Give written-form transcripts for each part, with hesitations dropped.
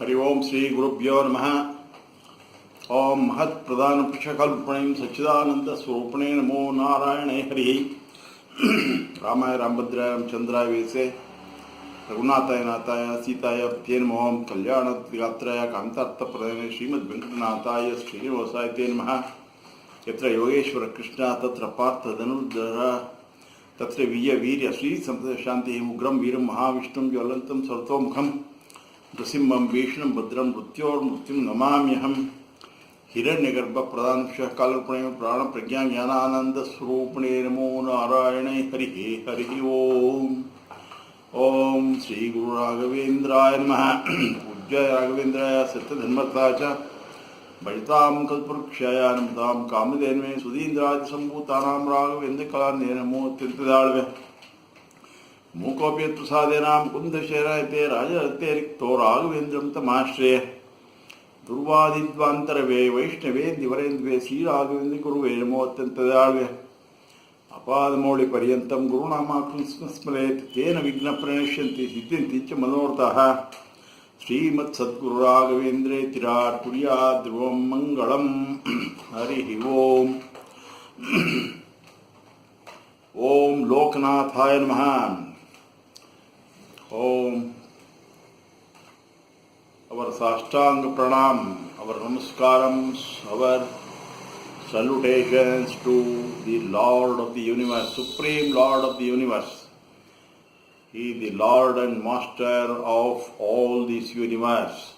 हरि ओम श्री गुरुभ्यो नमः। ओम महत् प्रधान पुष्कल्पणे सच्चिदानंद स्वरूपणे नमो नारायणे हरि। रामाय रामभद्राय रामचंद्राय वेसे रघुनाथाय नाथाय सीताय ते नमः। कल्याणगात्राय कांतार्थप्रदाय श्रीमद्वेंकटनाथाय श्रीनिवासाय ते नमः। यत्र योगेश्वर कृष्ण तत्र पार्थ धनुर्धर तत्र वीर्य वीर्य श्री शांति उग्रम वीरम महाविष्णुं ज्वलंतं सर्वतोमुखम् नृसिंहं भीषणं भद्रं मृत्योर्मृत्युं नमाम्यहम्। हिरण्यगर्भप्रदानस्य कालरूपिणे प्राणप्रज्ञाज्ञानानन्दस्वरूपिणे नमो नारायणे हरिः हरिः ओम्। ओम श्री गुरु राघवेन्द्राय नमः। पूज्य राघवेन्द्राय सत्यधन्मर्थाय च भजतां कल्पवृक्षाय नमतां कामधेनवे सुधीन्द्रादिसम्भूतानां राघवेन्द्रकलान्ये नमो अत्यन्तदाळवे। मूकोऽप्यत्प्रसादेनां कुन्दशेरायते राजरते रिक्तो राघवेन्द्रं तमाश्रये। दुर्वादिध्वान्तरवे वैष्णवे दिवरेन्द्वे श्रीराघवेन्द्रगुरुवे नमो अत्यन्तदाळवे। अपादमौलिपर्यन्तं गुरुनामाख्यं स्मरेत् तेन विघ्नप्रणश्यन्ति सिद्ध्यन्ति च मनोरथाः। श्रीमत्सद्गुरुराघवेन्द्रे तिराट् कुर्यात् ध्रुवं मङ्गलम्। हरिः ओम्। ओम लोकनाथाय नमः। ओम our sashtang pranam, our namaskaram, our salutations to the Lord of the universe, Supreme Lord of the universe. He is the Lord and Master of all this universe.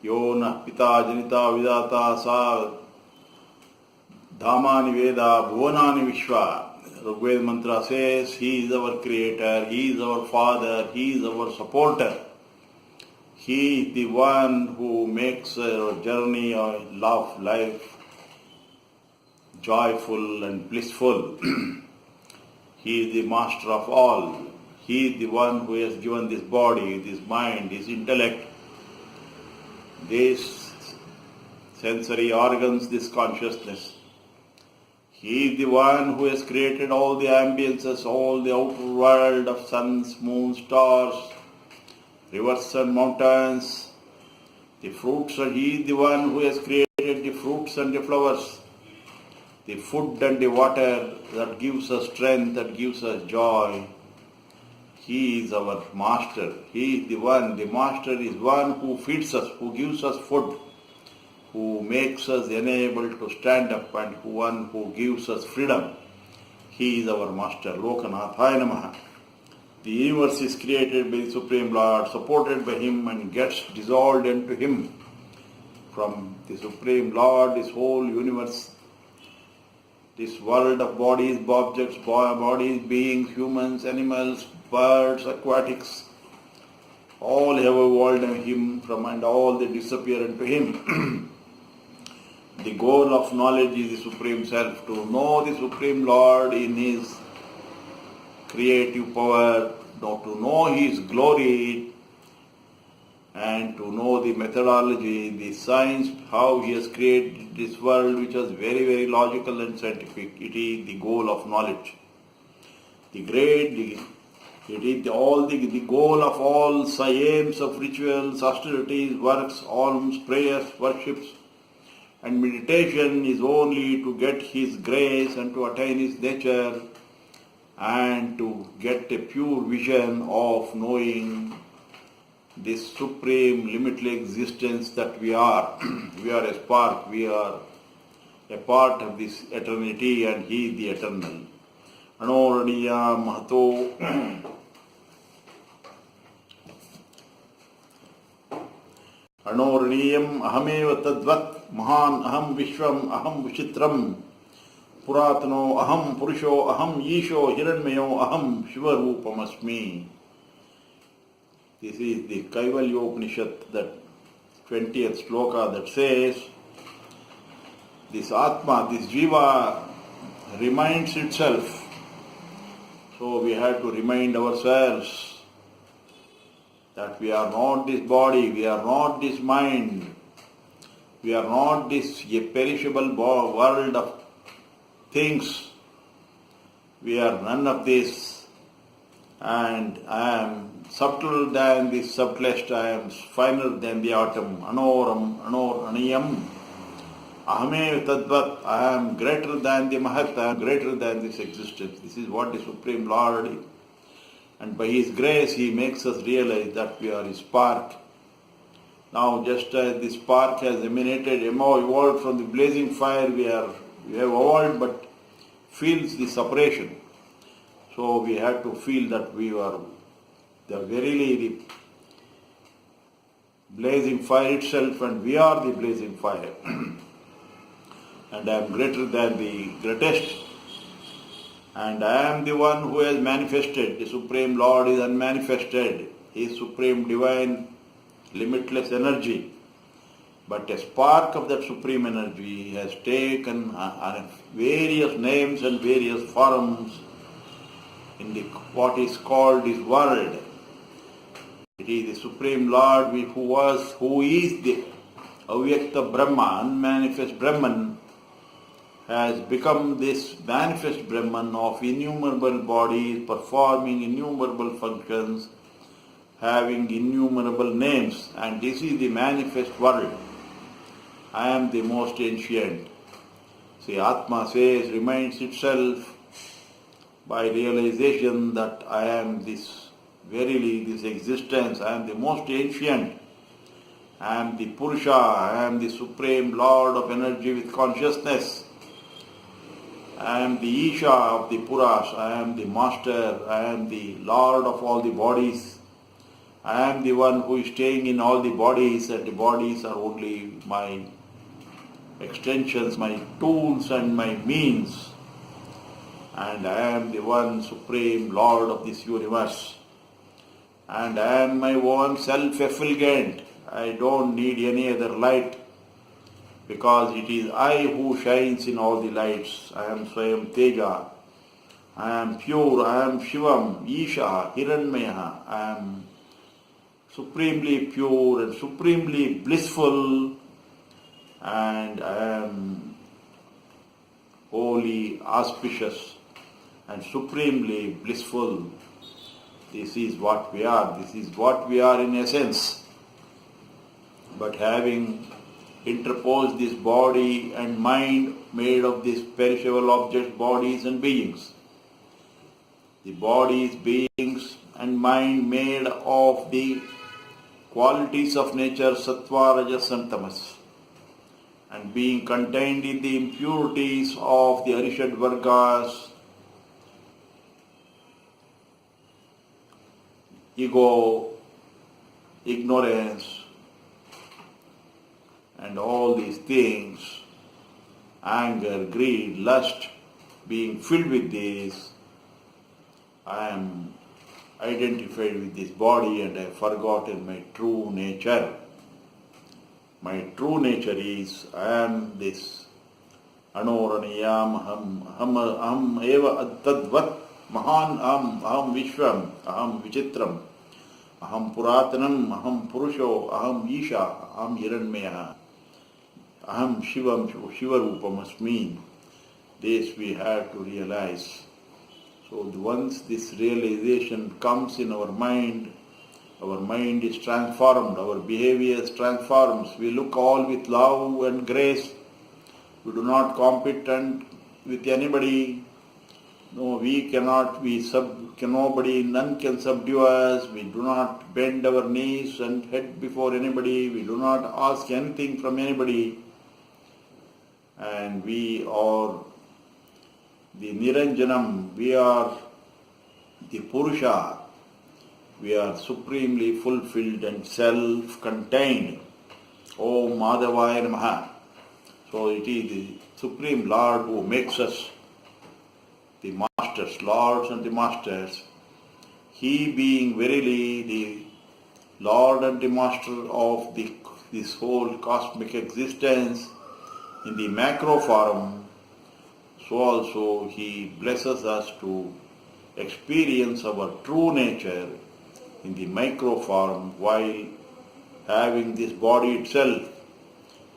Yona Pita Janita Vidata Sa Dhamani Veda Bhuvanani Vishwa. Rigveda mantra says, He is our creator, He is our father, He is our supporter. He is the one who makes our journey of life joyful and blissful. He is the master of all. He is the one who has given this body, this mind, this intellect, these sensory organs, this consciousness. He is the one who has created all the ambiences, all the outer world of suns, moons, stars, rivers and mountains, the fruits, and He is the one who has created the fruits and the flowers, the food and the water that gives us strength, that gives us joy. He is our master. He is the one, the master is one who feeds us, who gives us food, who makes us enabled to stand up, and one who gives us freedom. He is our master. Lokanaathaaya namah. The universe is created by the Supreme Lord, supported by Him, and gets dissolved into Him. From the Supreme Lord, this whole universe, this world of bodies, objects, bodies, beings, humans, animals, birds, aquatics, all have evolved in Him from, and all they disappear into Him. The goal of knowledge is the Supreme Self, to know the Supreme Lord in His creative power, to know His glory, and to know the methodology, the science, how He has created this world, which is very, very logical and scientific. It is the goal of knowledge. It is the goal of all aims of rituals, austerities, works, alms, prayers, worships, and meditation is only to get His grace and to attain His nature and to get a pure vision of knowing this supreme limitless existence that we are. We are a spark, we are a part of this eternity, and He is the eternal. Anoraniya Mahato Anoraniyam Ahameva Tadvat Mahan Aham Vishwam Aham Vichitram Puratano Aham Purusho Aham Yisho Hiranmayo Aham Shivarupamasmi. This is the Kaivalya Upanishad, that 20th sloka, that says, this Atma, this Jiva reminds itself. So we have to remind ourselves that we are not this body, we are not this mind, we are not this perishable world of things. We are none of this, and I am subtle than the subtlest, I am finer than the atom. Anoram, anor, aniyam. Ahame tadvat, I am greater than the Mahat, I am greater than this existence. This is what the Supreme Lord is. And by His grace, He makes us realize that we are His spark. Now, just as the spark has emanated, evolved from the blazing fire, we have evolved but feels the separation. So we have to feel that we are verily the blazing fire itself, and we are the blazing fire. And I am greater than the greatest. And I am the one who has manifested. The Supreme Lord is unmanifested. He is supreme, divine, limitless energy. But a spark of that supreme energy has taken various names and various forms in what is called this world. It is the Supreme Lord who is the Avyakta Brahma, unmanifest Brahman, has become this manifest Brahman of innumerable bodies, performing innumerable functions, having innumerable names, and this is the manifest world. I am the most ancient. See, Atma says, reminds itself by realization that I am this, verily this existence, I am the most ancient. I am the Purusha, I am the Supreme Lord of energy with consciousness. I am the Isha of the Puras, I am the Master, I am the Lord of all the bodies. I am the one who is staying in all the bodies, and the bodies are only my extensions, my tools and my means. And I am the one Supreme Lord of this universe. And I am my own self-effulgent. I don't need any other light, because it is I who shines in all the lights. I am Swayam Teja. I am pure. I am Shivam, Isha, Hiranmaya. I am supremely pure and supremely blissful, and I am wholly auspicious and supremely blissful. This is what we are. This is what we are in essence. But having interposed this body and mind made of these perishable objects, bodies and beings, the bodies, beings and mind made of the qualities of nature, sattva, rajas and tamas, and being contained in the impurities of the Arishad Vargas, ego, ignorance, and all these things, anger, greed, lust, being filled with this, I am identified with this body and I have forgotten my true nature. My true nature is, I am this Anoraniyam aham eva tadvat mahan aham vishvam, aham vichitram, aham puratanam, aham purusho, aham isha, aham hiranmaya, aham shivam, shivarupam asmi. This we have to realize. So once this realization comes in our mind is transformed, our behavior transforms. We look all with love and grace. We do not compete with anybody. No, we cannot nobody, none can subdue us. We do not bend our knees and head before anybody. We do not ask anything from anybody. And we are the Niranjanam, we are the Purusha, we are supremely fulfilled and self-contained. Om Madhavaya Namaha. So it is the Supreme Lord who makes us the Masters, Lords and the Masters. He being verily the Lord and the Master of this whole cosmic existence in the macro form, so also He blesses us to experience our true nature in the micro form while having this body itself.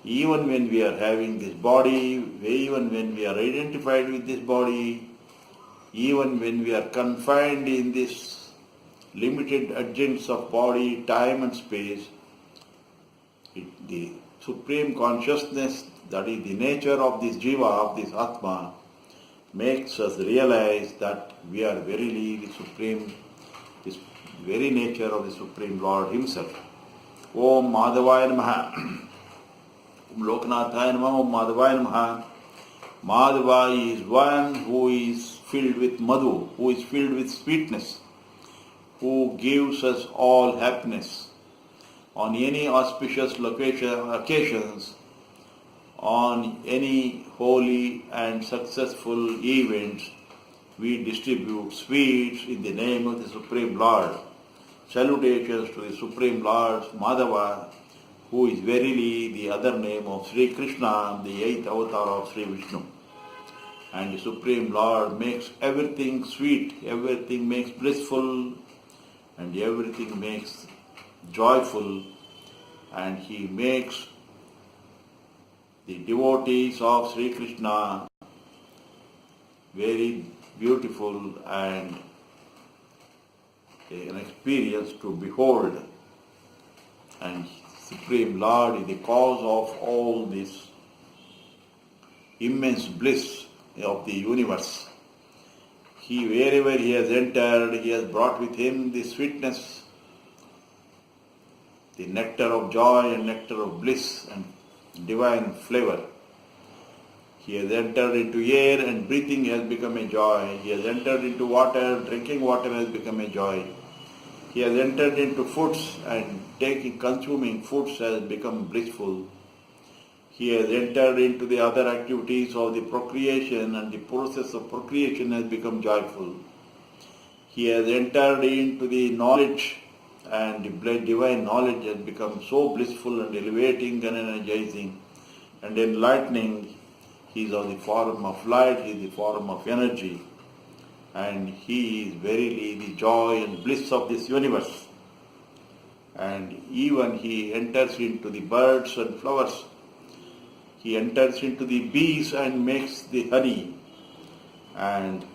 Even when we are having this body, even when we are identified with this body, even when we are confined in this limited agents of body, time and space, the Supreme Consciousness, that is the nature of this Jiva, of this Atma, makes us realize that we are verily the Supreme, this very nature of the Supreme Lord Himself. Om Madhavaya Namaha. Om Lokanaathaaya Namaha. Om Madhavaya Namaha. Madhava is one who is filled with madhu, who is filled with sweetness, who gives us all happiness. On any auspicious occasions, on any holy and successful events, we distribute sweets in the name of the Supreme Lord. Salutations to the Supreme Lord Madhava, who is verily the other name of Sri Krishna, the 8th avatar of Sri Vishnu. And the Supreme Lord makes everything sweet, everything makes blissful, and everything makes joyful, and He makes the devotees of Sri Krishna very beautiful and an experience to behold. And Supreme Lord is the cause of all this immense bliss of the universe. He, wherever He has entered, He has brought with Him the sweetness, the nectar of joy and nectar of bliss and divine flavor. He has entered into air and breathing has become a joy. He has entered into water, drinking water has become a joy. He has entered into foods and consuming foods has become blissful. He has entered into the other activities of the procreation and the process of procreation has become joyful. He has entered into the knowledge and the divine knowledge has become so blissful and elevating and energizing and enlightening. He is of the form of light, He is the form of energy, and He is verily the joy and bliss of this universe. And even He enters into the birds and flowers. He enters into the bees and makes the honey. And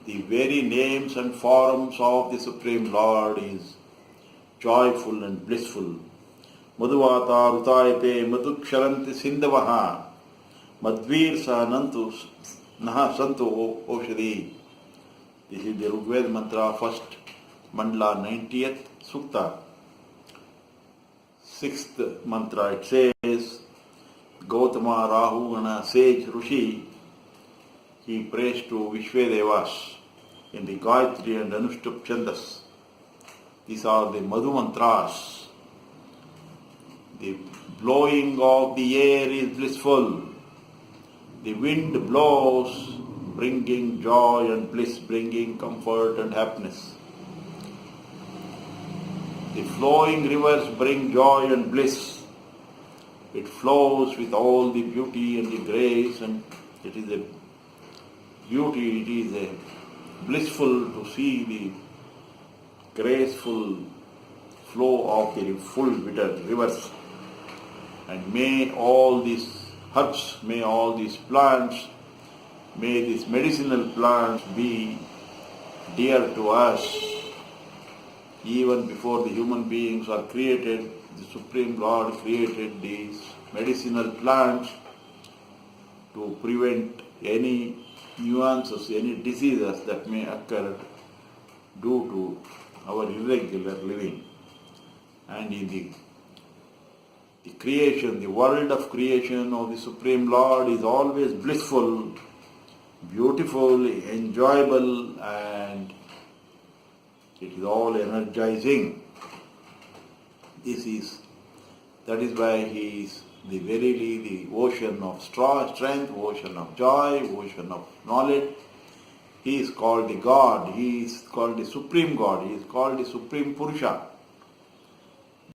the very names and forms of the Supreme Lord is joyful and blissful. Madhuvata rutayate madhuksharanti sindavaha madvir sahanantu naha santu oshadi. This is the Rigveda mantra, first mandala, 90th sukta. 6th mantra, it says, Gautama Rahugana sage Rishi, he prays to Vishvedevas in the Gayatri and Anushtup Chandas. These are the Madhu mantras. The blowing of the air is blissful. The wind blows, bringing joy and bliss, bringing comfort and happiness. The flowing rivers bring joy and bliss. It flows with all the beauty and the grace, and it is a beauty, it is a blissful to see the graceful flow of the full rivers. And may all these herbs, may all these plants, may these medicinal plants be dear to us. Even before the human beings are created, the Supreme Lord created these medicinal plants to prevent any nuances, any diseases that may occur due to our irregular living. And in the creation, the world of creation of the Supreme Lord is always blissful, beautiful, enjoyable, and it is all energizing. That is why He is verily the ocean of strength, ocean of joy, ocean of knowledge. He is called the God, He is called the Supreme God, He is called the Supreme Purusha,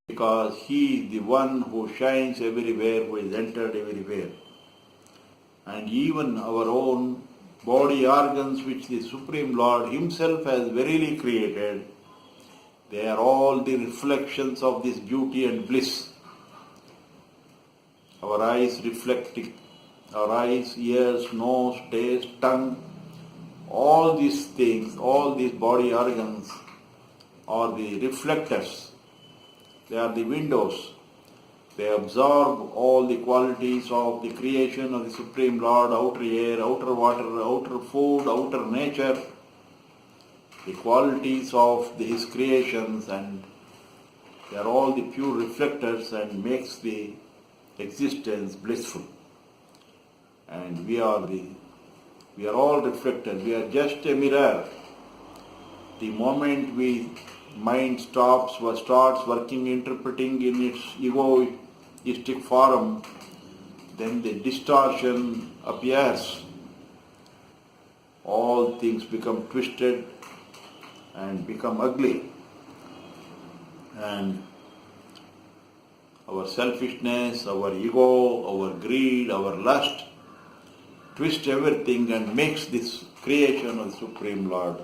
because He is the one who shines everywhere, who is entered everywhere. And even our own body organs which the Supreme Lord Himself has verily created, they are all the reflections of this beauty and bliss. Our eyes reflect it. Our eyes, ears, nose, taste, tongue, All these things, all these body organs are the reflectors. They are the windows. They absorb all the qualities of the creation of the Supreme Lord, outer air, outer water, outer food, outer nature, the qualities of His creations, and they are all the pure reflectors and makes the existence blissful. And we are all reflectors. We are just a mirror. The moment mind starts working, interpreting in its egoistic form, then the distortion appears. All things become twisted and become ugly. And our selfishness, our ego, our greed, our lust twist everything and makes this creation of the Supreme Lord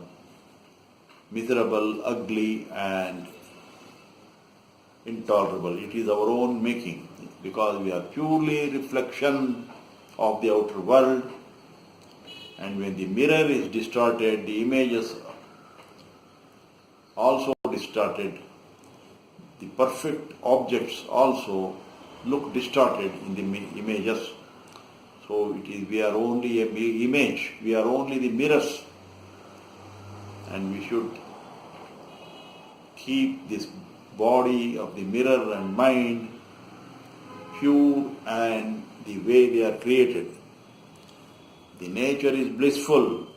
miserable, ugly, and intolerable. It is our own making, because we are purely reflection of the outer world, and when the mirror is distorted, the images also distorted. The perfect objects also look distorted in the images. So we are only a image, we are only the mirrors, and we should keep this body of the mirror and mind pure and the way they are created. The nature is blissful,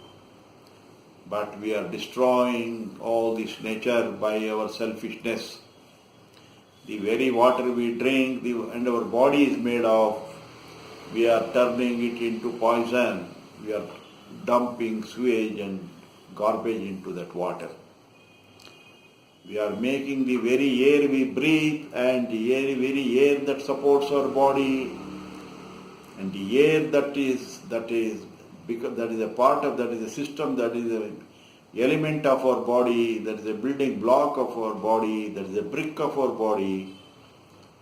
but we are destroying all this nature by our selfishness. The very water we drink and our body is made of, we are turning it into poison. We are dumping sewage and garbage into that water. We are making the very air we breathe and the very air that supports our body, and the air that is a part of, that is a system, that is an element of our body, that is a building block of our body, that is a brick of our body,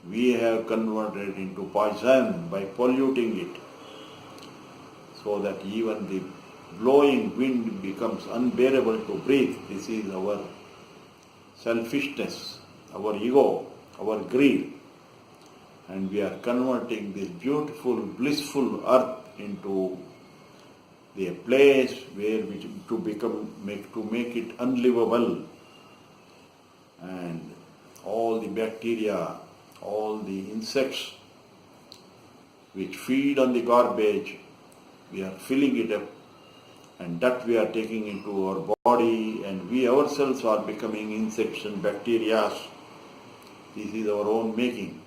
we have converted into poison by polluting it, so that even the blowing wind becomes unbearable to breathe. This is our selfishness, our ego, our greed, and we are converting this beautiful, blissful earth into a place where to make it unlivable, and all the bacteria, all the insects which feed on the garbage, we are filling it up, and that we are taking into our body, and we ourselves are becoming insects and bacteria. This is our own making.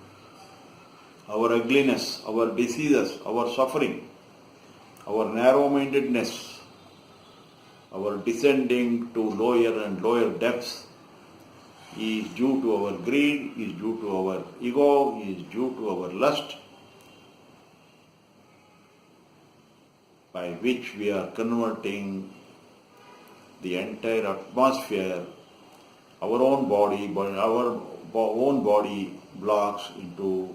Our ugliness, our diseases, our suffering, our narrow-mindedness, our descending to lower and lower depths is due to our greed, is due to our ego, is due to our lust, by which we are converting the entire atmosphere, our own body blocks into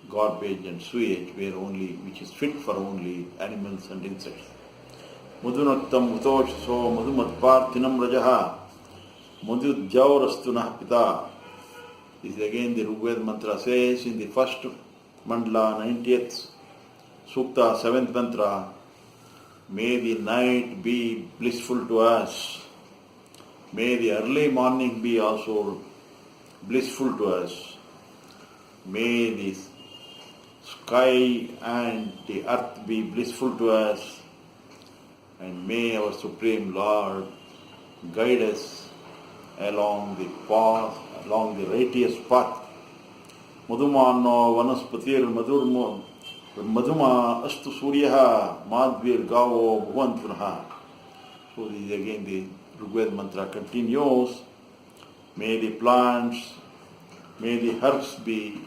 garbage and sewage, which is fit for only animals and insects. Mudunattam utosho madhumatparthinam rajaha mududjaurastu pita. This is again the Rigveda mantra says in the first mandala, 90th Sukta, 7th mantra, may the night be blissful to us. May the early morning be also blissful to us. May the sky and the earth be blissful to us. And may our Supreme Lord guide us along the path, along the righteous path. Madhumano vanaspatir madhuma astu suryaha madhvir gavo bhuvantunaha. So this is again the Rigveda mantra continues. May the plants, may the herbs be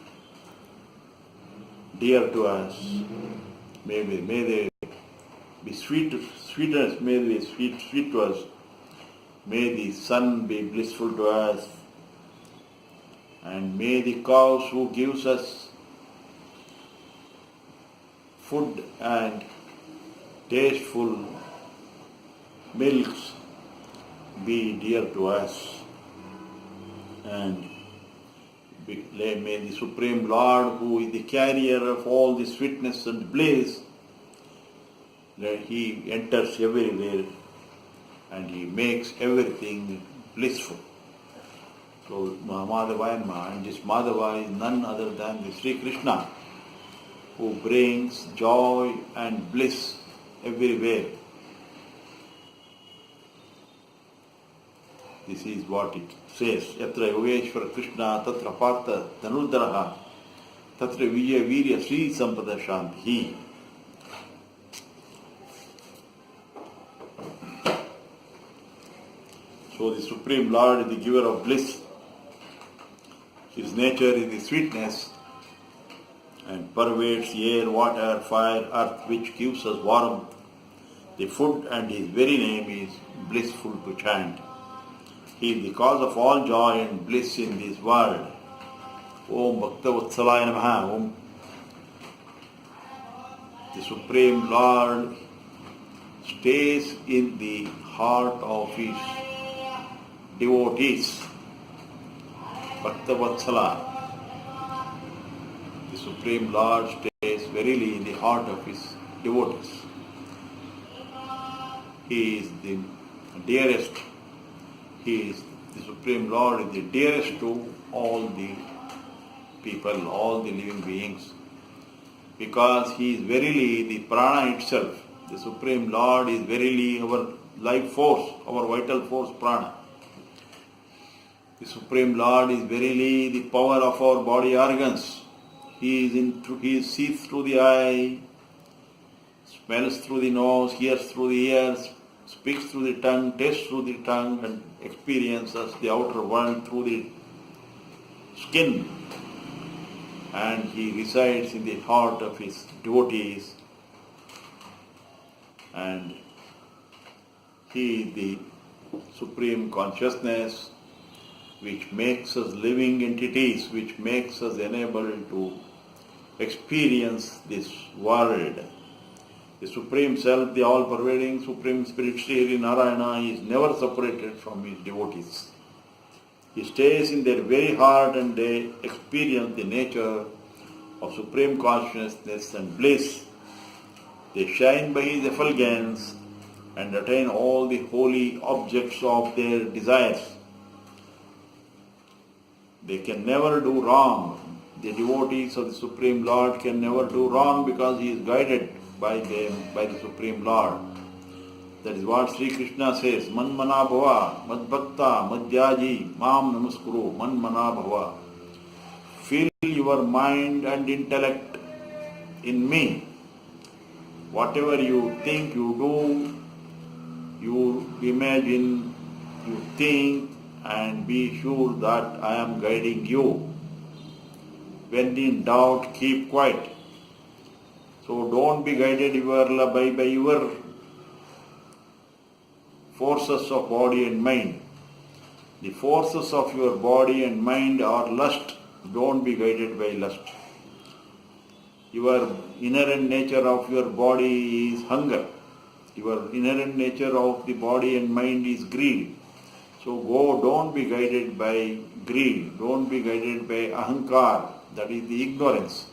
dear to us. May they be sweetness, may they be sweet to us. May the sun be blissful to us. And may the cows who gives us food and tasteful milks be dear to us. And may the Supreme Lord, who is the carrier of all the sweetness and bliss, that He enters everywhere and He makes everything blissful. So Madhavaya, and this Madhava is none other than the Sri Krishna, who brings joy and bliss everywhere. This is what it says. Yatra Yogeshwara Krishna Tatra Partha Dhanudaraha Tatra Vijaya Virya Sri Sampada Shanti. So the Supreme Lord is the giver of bliss. His nature is the sweetness and pervades air, water, fire, earth, which gives us warmth, the food, and His very name is blissful to chant. He is the cause of all joy and bliss in this world. Om Bhaktavatsalaya Namaha. Om. The Supreme Lord stays in the heart of His devotees. Bhaktavatsala. The Supreme Lord stays verily in the heart of His devotees. He is the dearest. He is the Supreme Lord, is the dearest to all the people, all the living beings, because He is verily the prana itself. The Supreme Lord is verily our life force, our vital force, prana. The Supreme Lord is verily the power of our body organs. He sees through the eye, smells through the nose, hears through the ears, speaks through the tongue, tastes through the tongue, and experiences the outer world through the skin. And He resides in the heart of His devotees. And He is the Supreme Consciousness which makes us living entities, which makes us enabled to experience this world. The Supreme Self, the all-pervading Supreme Spirit, Sri Hari Narayana, is never separated from His devotees. He stays in their very heart and they experience the nature of Supreme Consciousness and bliss. They shine by His effulgence and attain all the holy objects of their desires. They can never do wrong. The devotees of the Supreme Lord can never do wrong because He is guided by them, by the Supreme Lord. That is what Sri Krishna says, Manmana bhava, madbhakta, madhyaji, mam namaskuru, manmana bhava. Fill your mind and intellect in me. Whatever you think, you do, you imagine, you think, and be sure that I am guiding you. When in doubt, keep quiet. So don't be guided by your forces of body and mind. The forces of your body and mind are lust. Don't be guided by lust. Your inherent nature of your body is hunger. Your inherent nature of the body and mind is greed. So don't be guided by greed. Don't be guided by ahankar, that is the ignorance.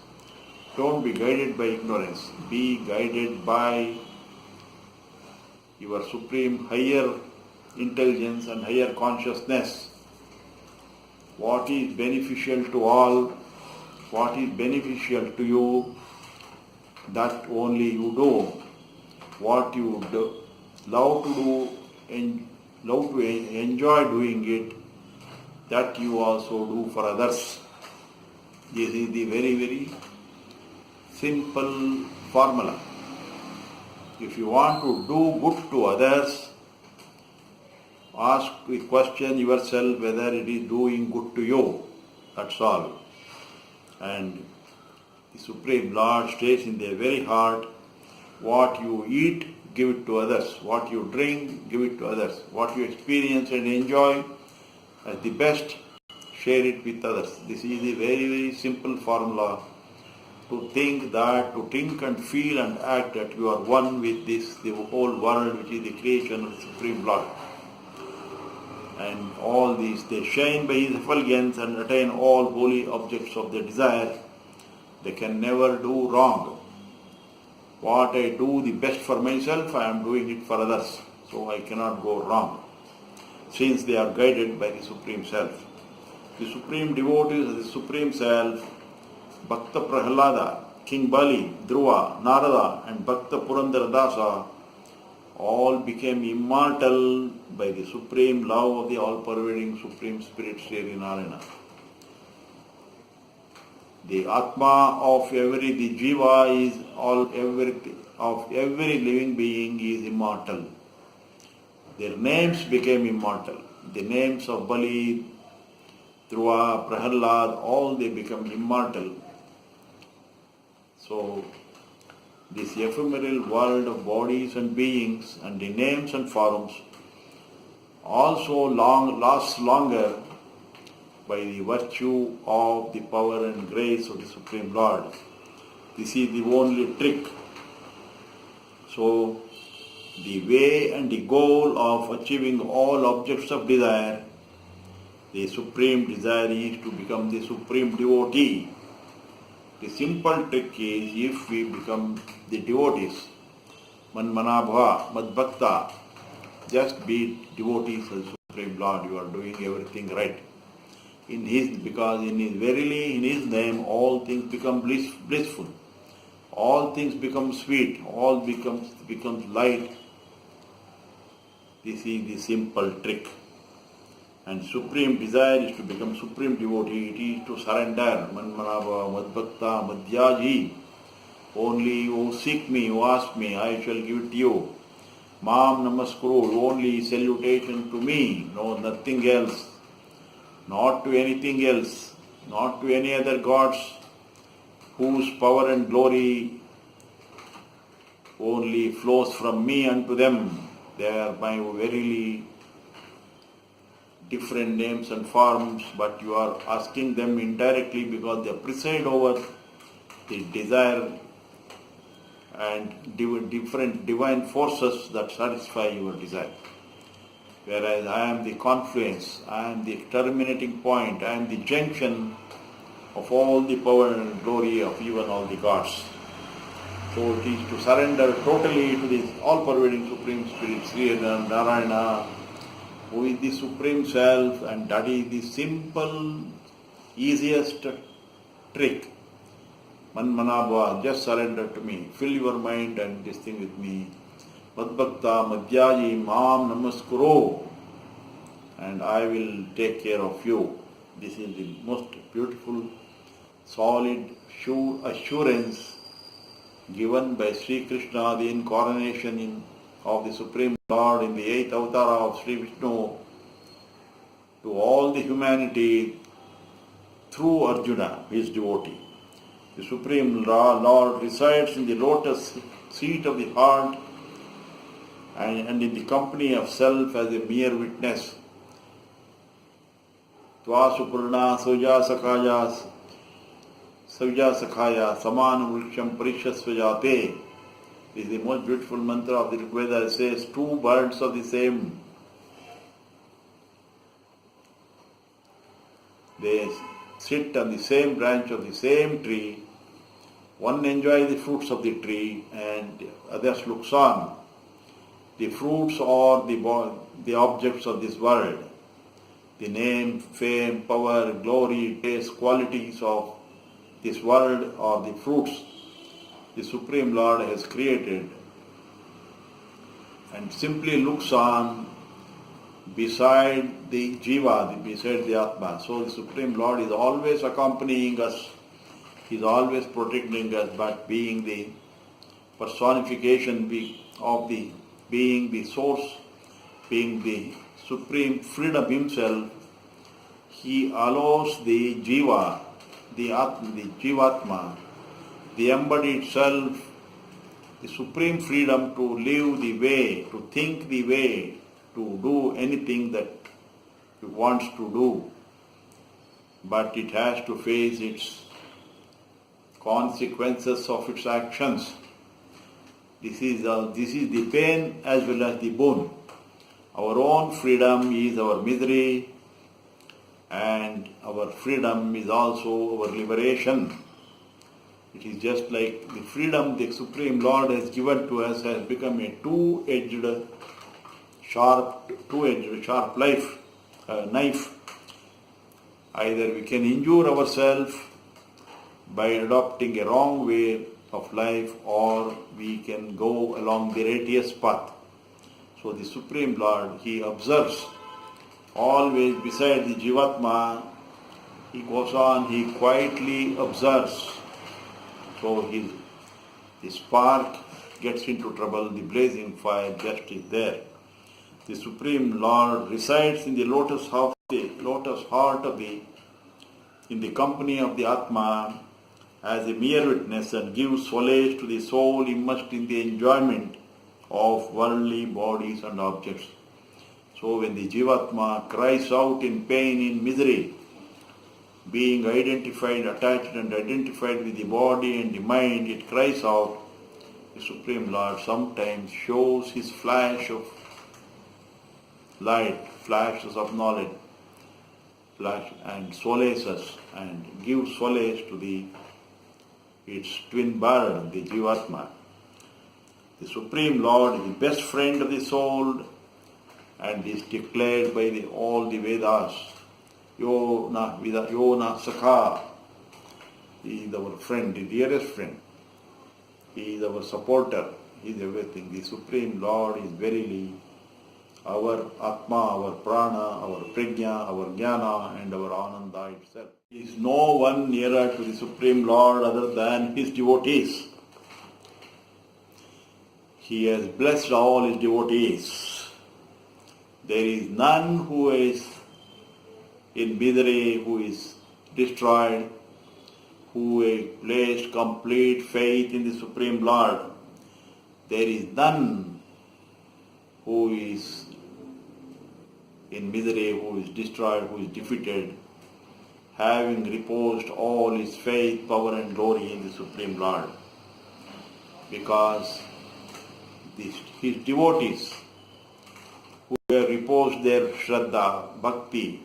Don't be guided by ignorance. Be guided by your supreme higher intelligence and higher consciousness. What is beneficial to all, what is beneficial to you, that only you do. What you love to do and love to enjoy doing it, that you also do for others. This is the very, very simple formula. If you want to do good to others, ask the question yourself whether it is doing good to you. That's all. And the Supreme Lord stays in their very heart. What you eat, give it to others. What you drink, give it to others. What you experience and enjoy as the best, share it with others. This is a very, very simple formula to think that, to think and feel and act that you are one with this, the whole world which is the creation of the Supreme Lord. And all these, they shine by His effulgence and attain all holy objects of their desire. They can never do wrong. What I do the best for myself, I am doing it for others. So I cannot go wrong, since they are guided by the Supreme Self. The Supreme Devotees of the Supreme Self, Bhakta Prahlada, King Bali, Dhruva, Narada and Bhakta Purandara Dasa all became immortal by the supreme love of the all-pervading Supreme Spirit Sri Narayana. The Atma of every, the Jiva is all, everything, of every living being is immortal. Their names became immortal. The names of Bali, Dhruva, Prahlad, all they become immortal. So, this ephemeral world of bodies and beings and the names and forms also lasts longer by the virtue of the power and grace of the Supreme Lord. This is the only trick. So, the way and the goal of achieving all objects of desire, the supreme desire is to become the supreme devotee. The simple trick is, if we become the devotees, manmanabha, madbhakta, just be devotees of the Supreme Lord, you are doing everything right. Because verily in His name all things become blissful, all things become sweet, all becomes light. This is the simple trick. And supreme desire is to become supreme devotee. It is to surrender. Manmanabha, madbhakta, madhyaji. Only you seek me, you ask me, I shall give it to you. Mam namaskuru, only salutation to me, no nothing else. Not to anything else, not to any other gods whose power and glory only flows from me unto them. They are my verily different names and forms, but you are asking them indirectly because they preside over the desire and different divine forces that satisfy your desire. Whereas I am the confluence, I am the terminating point, I am the junction of all the power and glory of even all the gods. So it is to surrender totally to this all-pervading Supreme Spirit, Sri Narayana, who is the Supreme Self, and that is the simple, easiest trick. Manmanabha, just surrender to me, fill your mind and this thing with me. Madbhakta, madhyaji, mam namaskuro, and I will take care of you. This is the most beautiful, solid, sure assurance given by Sri Krishna, the incarnation of the Supreme Lord in the 8th Avatara of Sri Vishnu, to all the humanity through Arjuna, his devotee. The Supreme Lord resides in the lotus seat of the heart and in the company of self as a mere witness. Tvasupurna Saujasakaya Samanam Vriksham Parishasvajate. This is the most beautiful mantra of the Rig Veda. It says, two birds of the same. They sit on the same branch of the same tree. One enjoys the fruits of the tree and others looks on. The fruits are the objects of this world. The name, fame, power, glory, taste, qualities of this world are the fruits the Supreme Lord has created and simply looks on beside the Jiva, beside the Atma. So the Supreme Lord is always accompanying us, He is always protecting us, but being the personification of the being the source, being the supreme freedom Himself, He allows the Jiva, the Jivatma, the embodied self, the supreme freedom to live the way, to think the way, to do anything that it wants to do. But it has to face its consequences of its actions. This is the pain as well as the boon. Our own freedom is our misery, and our freedom is also our liberation. It is just like the freedom the Supreme Lord has given to us has become a two-edged sharp knife. Either we can injure ourselves by adopting a wrong way of life, or we can go along the righteous path. So the Supreme Lord, He observes always beside the Jivatma. He goes on, He quietly observes. So the spark gets into trouble, the blazing fire just is there. The Supreme Lord resides in the lotus heart in the company of the Atma as a mere witness, and gives solace to the soul immersed in the enjoyment of worldly bodies and objects. So when the Jivatma cries out in pain, in misery, being attached and identified with the body and the mind, it cries out. The Supreme Lord sometimes shows His flash of light, flashes of knowledge, and solaces and gives solace to its twin brother, the Jivatma. The Supreme Lord is the best friend of the soul and is declared by all the Vedas. Yo na Sakha. He is our friend, the dearest friend. He is our supporter. He is everything. The Supreme Lord is verily our Atma, our Prana, our Prajna, our Jnana, and our Ananda itself. There is no one nearer to the Supreme Lord other than His devotees. He has blessed all His devotees. There is none who is in misery, who is destroyed, who has placed complete faith in the Supreme Lord. There is none who is in misery, who is destroyed, who is defeated, having reposed all his faith, power and glory in the Supreme Lord. Because his devotees who have reposed their Shraddha, Bhakti,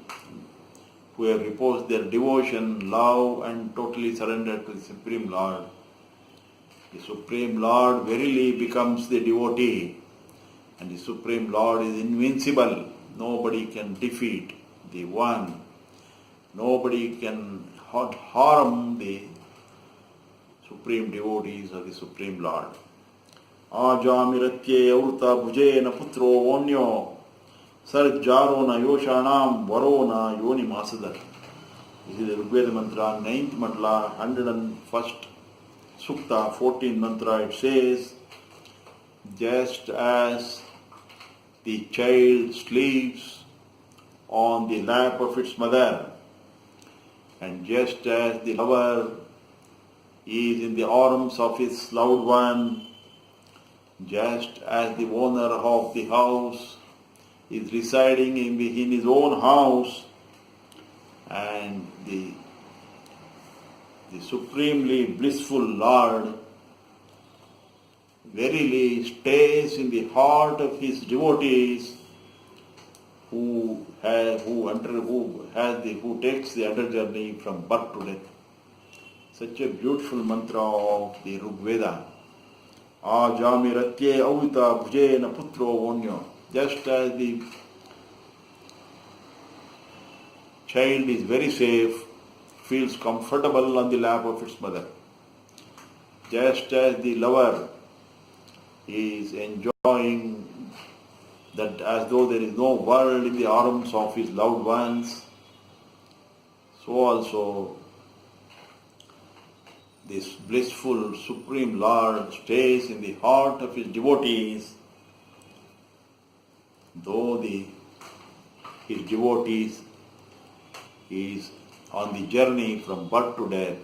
who have reposed their devotion, love and totally surrendered to the Supreme Lord, the Supreme Lord verily becomes the devotee, and the Supreme Lord is invincible. Nobody can defeat the One. Nobody can harm the supreme devotees of the Supreme Lord. Ajamiratye avrta bhujena putro onyo sarjaro na yoshanam varona yoni masadar. This is the Rigveda mantra, 9th mandala, 101st sukta, 14th mantra. It says, just as the child sleeps on the lap of its mother, and just as the lover is in the arms of his loved one, just as the owner of the house is residing in his own house, and the supremely blissful Lord verily stays in the heart of his devotees who takes the under journey from birth to death. Such a beautiful mantra of the Rigveda. Ajamiratye avita bhujena putro onyo. Just as the child is very safe, feels comfortable on the lap of its mother, just as the lover is enjoying that as though there is no world in the arms of his loved ones, so also this blissful Supreme Lord stays in the heart of his devotees, though his devotees is on the journey from birth to death.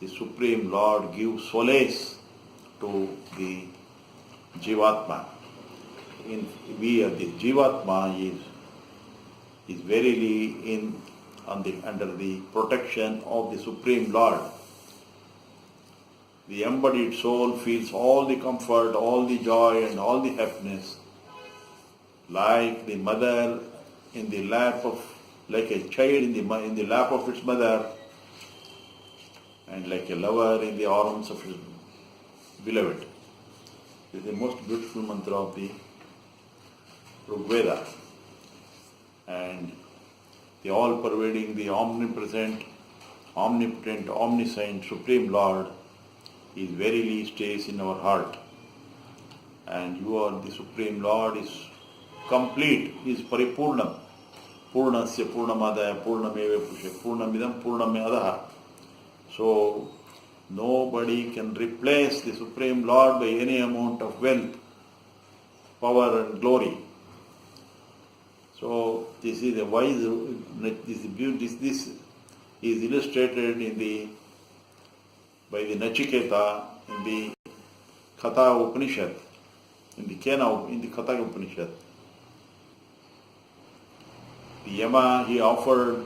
The Supreme Lord gives solace to the Jivatma. The Jivatma is verily under the protection of the Supreme Lord. the embodied soul feels all the comfort, all the joy and all the happiness, like the mother in the lap of, like a child in the lap of its mother, and like a lover in the arms of his beloved. This is the most beautiful mantra of the Rigveda. And the all-pervading, the omnipresent, omnipotent, omniscient, Supreme Lord is verily stays in our heart. And you are the Supreme Lord is complete, is paripurnam. Purnasya purnamadaya purnameva pushe purnamidam purnamadaha. So nobody can replace the Supreme Lord by any amount of wealth, power and glory. So this is a wise, this is illustrated by the Nachiketa in the Katha Upanishad, in the Katha Upanishad. The Yama, he offered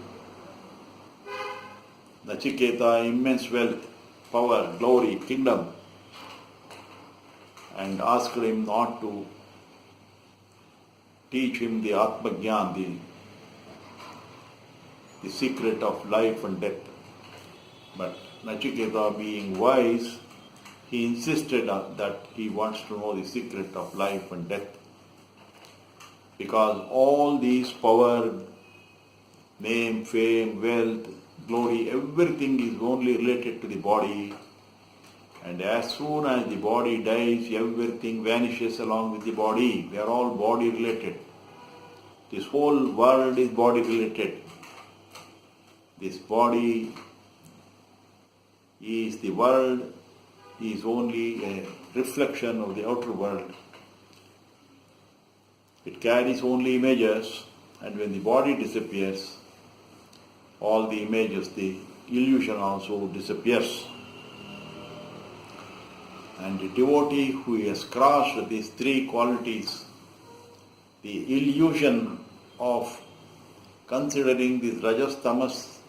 Nachiketa immense wealth, power, glory, kingdom, and asked him not to teach him the Atma Gyan, the secret of life and death. But Nachiketa, being wise, he insisted that he wants to know the secret of life and death. Because all these power, name, fame, wealth, glory, everything is only related to the body. And as soon as the body dies, everything vanishes along with the body. We are all body related. This whole world is body related. This body is the world, is only a reflection of the outer world. It carries only images, and when the body disappears, all the images, the illusion also disappears. And the devotee who has crossed these three qualities, the illusion of considering this rajas, tamas,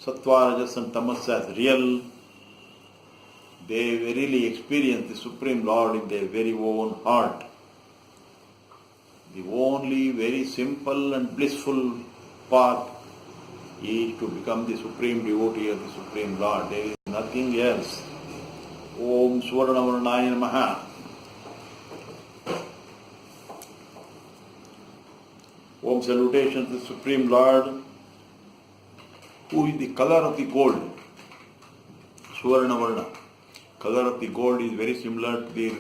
sattva, rajas and tamas as real, they really experience the Supreme Lord in their very own heart. The only very simple and blissful path is to become the supreme devotee of the Supreme Lord. There is nothing else. Om Swarnavarnaya Namaha. Om salutations to the Supreme Lord, who is the color of the gold. Swarnavarna. Color of the gold is very similar to the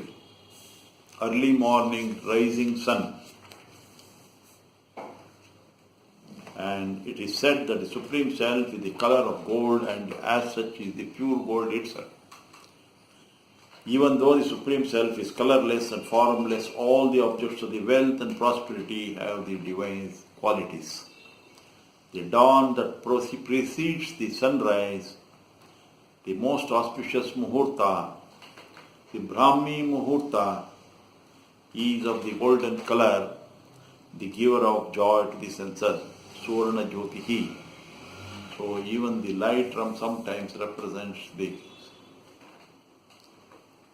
early morning rising sun. And it is said that the Supreme Self is the color of gold, and as such is the pure gold itself. Even though the Supreme Self is colorless and formless, all the objects of the wealth and prosperity have the divine qualities. The dawn that precedes the sunrise, the most auspicious Muhurta, the Brahmi Muhurta, is of the golden color, the giver of joy to the senses, Suvarna Jyotihi. So even the light from sometimes represents the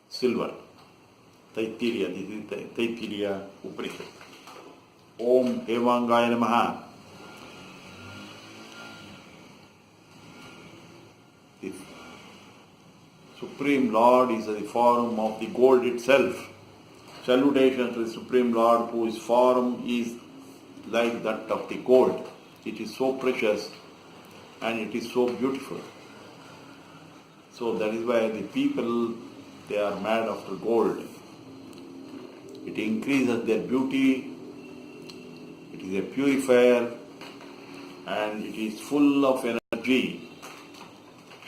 silver. Taittiriya, this is Taittiriya Upanishad. Om Hevangaya Namaha. The Supreme Lord is the form of the gold itself. Salutation to the Supreme Lord, whose form is like that of the gold. It is so precious and it is so beautiful. So that is why the people, they are mad after gold. It increases their beauty, it is a purifier, and it is full of energy.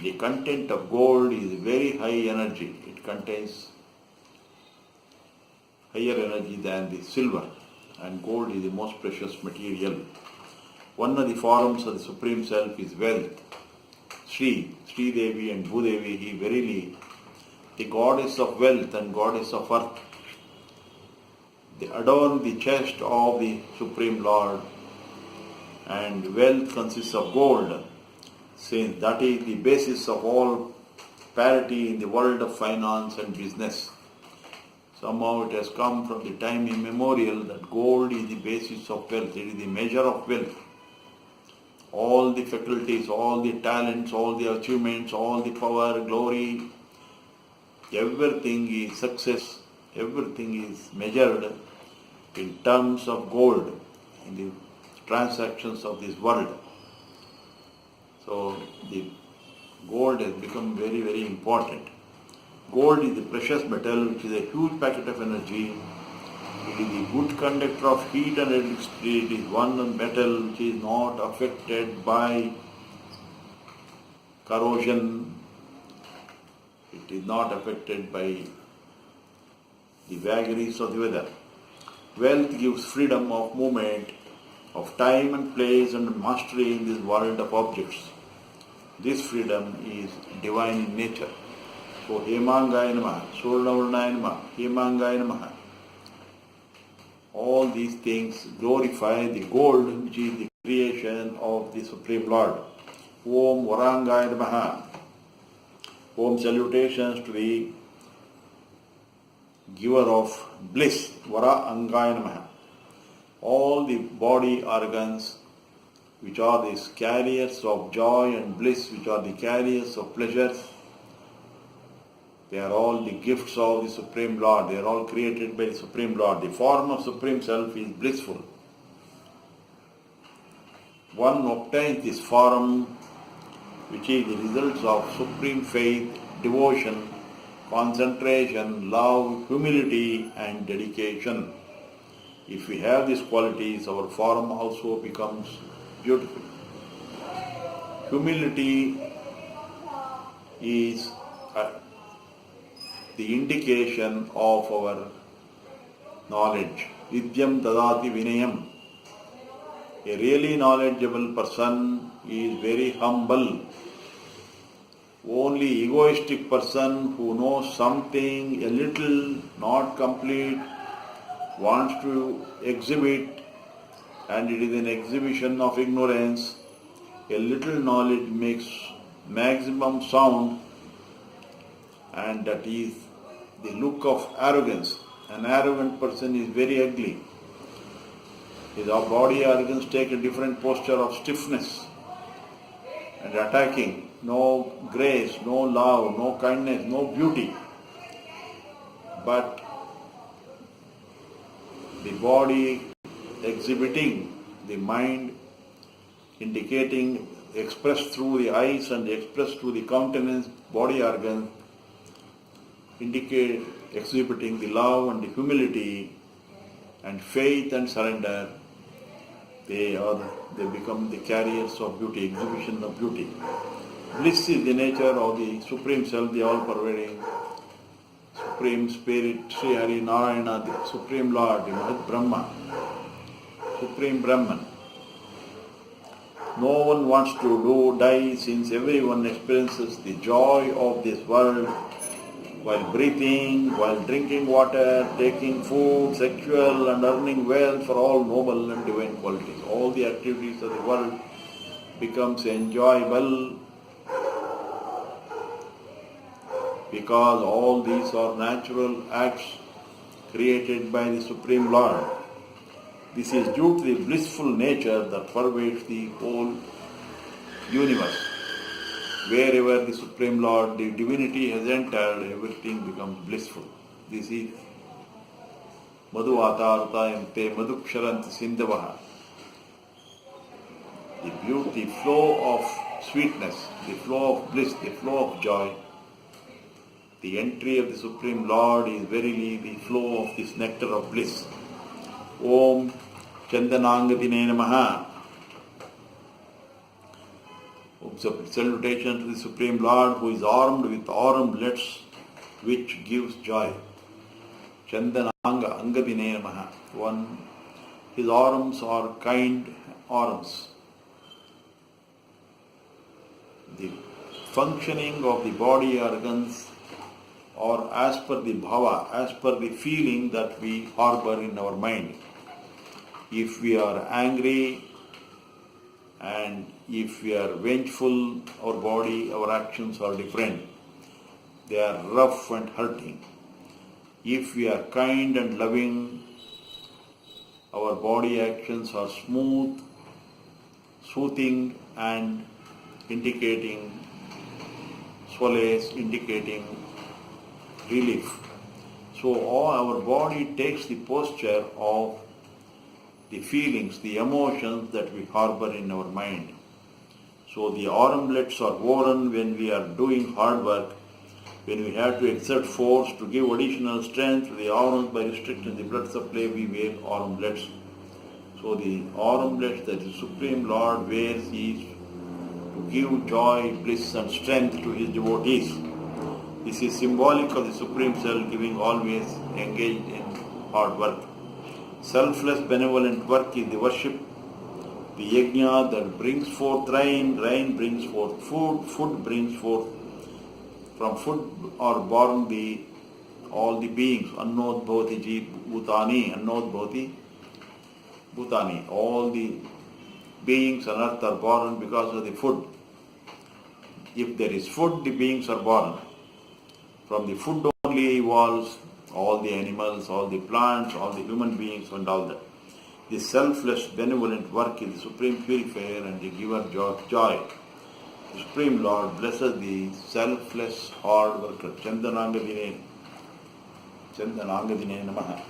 The content of gold is very high energy. It contains higher energy than the silver, and gold is the most precious material. One of the forms of the Supreme Self is wealth. Sri Devi and Bhudevi, he verily, the goddess of wealth and goddess of earth, they adorn the chest of the Supreme Lord, and wealth consists of gold, since that is the basis of all parity in the world of finance and business. Somehow it has come from the time immemorial that gold is the basis of wealth, it is the measure of wealth. All the faculties, all the talents, all the achievements, all the power, glory, everything is success, everything is measured in terms of gold in the transactions of this world. So the gold has become very, very important. Gold is the precious metal which is a huge packet of energy. It is the good conductor of heat and electricity. It is one metal which is not affected by corrosion. It is not affected by the vagaries of the weather. Wealth gives freedom of movement, of time and place and mastery in this world of objects. This freedom is divine in nature. So, Hemangaya namah, Surnavarnaya namah, Hemangaya namah. All these things glorify the gold which is the creation of the Supreme Lord. Om Varangaya namaha. Om salutations to the giver of bliss, Vara Angaya namaha. All the body organs which are these carriers of joy and bliss, which are the carriers of pleasures, they are all the gifts of the Supreme Lord. They are all created by the Supreme Lord. The form of Supreme Self is blissful. One obtains this form which is the results of supreme faith, devotion, concentration, love, humility and dedication. If we have these qualities, our form also becomes beautiful. Humility is the indication of our knowledge. Vidyam dadati vinayam. A really knowledgeable person is very humble. Only egoistic person who knows something a little, not complete, wants to exhibit, and it is an exhibition of ignorance. A little knowledge makes maximum sound, and that is the look of arrogance. An arrogant person is very ugly. His body organs take a different posture of stiffness and attacking. No grace, no love, no kindness, no beauty. But the body exhibiting, the mind indicating, expressed through the eyes and expressed through the countenance, body organs, indicate exhibiting the love and the humility and faith and surrender. They become the carriers of beauty, exhibition of beauty. Bliss is the nature of the Supreme Self, the all-pervading Supreme Spirit, Sri Hari Narayana, the Supreme Lord, the Mahat Brahma, Supreme Brahman. No one wants to die, since everyone experiences the joy of this world while breathing, while drinking water, taking food, sexual and earning wealth for all noble and divine qualities. All the activities of the world becomes enjoyable because all these are natural acts created by the Supreme Lord. This is due to the blissful nature that pervades the whole universe. Wherever the Supreme Lord, the divinity has entered, everything becomes blissful. This is Madhu Atartayante Madhuksharanti Sindhavaha. The beauty, the flow of sweetness, the flow of bliss, the flow of joy. The entry of the Supreme Lord is verily the flow of this nectar of bliss. Om Chandanangatine Namaha. Salutation to the Supreme Lord, who is armed with armlets which gives joy. Chandananga Angadine Namaha. One, his arms are kind arms. The functioning of the body organs are as per the bhava, as per the feeling that we harbor in our mind. If we are angry and if we are vengeful, our body, our actions are different. they are rough and hurting. If we are kind and loving, our body actions are smooth, soothing and indicating solace, indicating relief. So all our body takes the posture of the feelings, the emotions that we harbor in our mind. So the armlets are worn when we are doing hard work, when we have to exert force to give additional strength to the arms by restricting the blood supply, we wear armlets. So the armlets that the Supreme Lord wears is to give joy, bliss and strength to His devotees. This is symbolic of the Supreme Self giving always engaged in hard work. Selfless benevolent work is the worship, the yajna that brings forth rain, rain brings forth food, food brings forth, from food are born all the beings, annodbhavati ji bhutani, annodbhavati bhutani. All the beings on earth are born because of the food. If there is food, the beings are born. From the food only evolves all the animals, all the plants, all the human beings and all that. This selfless, benevolent work is the supreme purifier and the giver of joy. The Supreme Lord blesses the selfless, hard worker. Chandanangadine namah.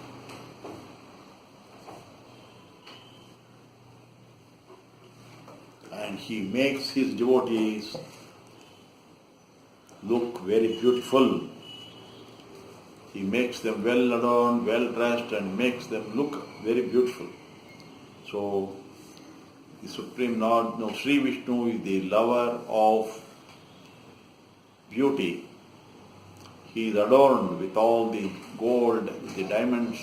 And He makes His devotees look very beautiful. He makes them well adorned, well dressed and makes them look very beautiful. So, the Supreme Lord, Sri Vishnu is the lover of beauty. He is adorned with all the gold, the diamonds.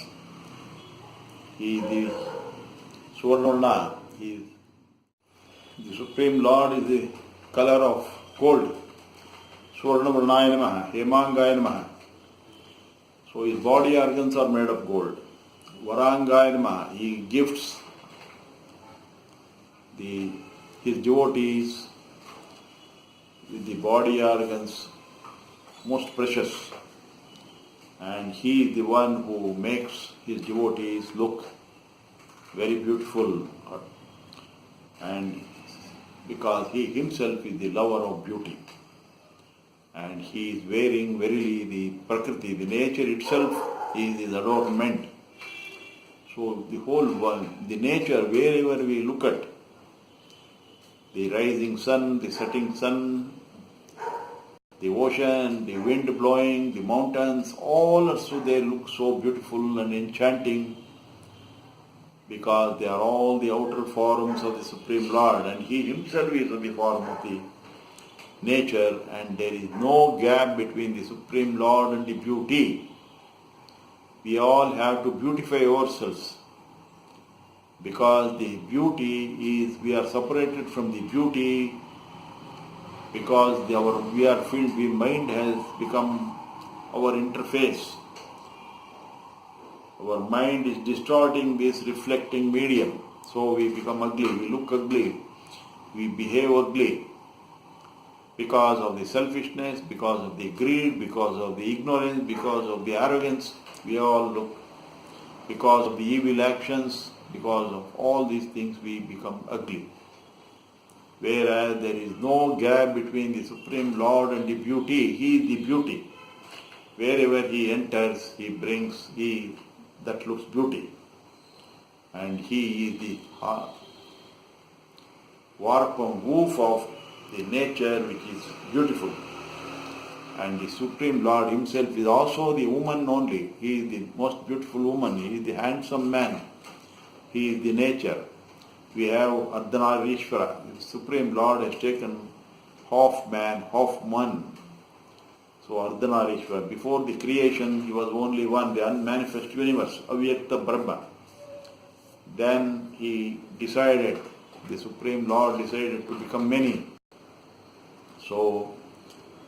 He is the Swarnavarna. The Supreme Lord is the color of gold. Swarnavarnaya namah, Hemangaya namah. So his body organs are made of gold. Varangaya namah, he gifts his devotees with the body organs most precious. And he is the one who makes his devotees look very beautiful. And because he himself is the lover of beauty. And he is wearing verily the prakriti, the nature itself is his adornment. So the whole world, the nature, wherever we look at, the rising sun, the setting sun, the ocean, the wind blowing, the mountains, all are so they look so beautiful and enchanting because they are all the outer forms of the Supreme Lord and He Himself is in the form of the nature and there is no gap between the Supreme Lord and the beauty. We all have to beautify ourselves because the beauty is, we are separated from the beauty because we are filled, the mind has become our interface. Our mind is distorting this reflecting medium. So we become ugly, we look ugly, we behave ugly because of the selfishness, because of the greed, because of the ignorance, because of the arrogance. We all look, because of the evil actions, because of all these things we become ugly. Whereas there is no gap between the Supreme Lord and the beauty. He is the beauty. Wherever He enters, He brings that looks beauty. And He is the warp and woof of the nature which is beautiful. And the Supreme Lord Himself is also the woman only. He is the most beautiful woman. He is the handsome man. He is the nature. We have Ardhanarishvara. The Supreme Lord has taken half man, half woman. So Ardhanarishvara. Before the creation, He was only one, the unmanifest universe, Avyakta Brahma. Then He decided, the Supreme Lord decided to become many. So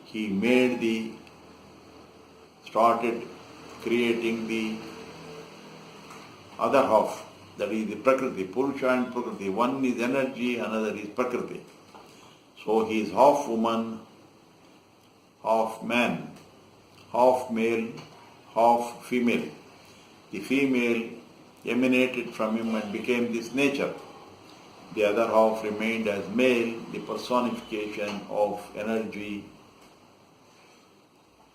He started creating the other half, that is the Prakriti, Purusha and Prakriti. One is energy, another is Prakriti. So He is half woman, half man. half male, half female. The female emanated from him and became this nature. The other half remained as male, the personification of energy,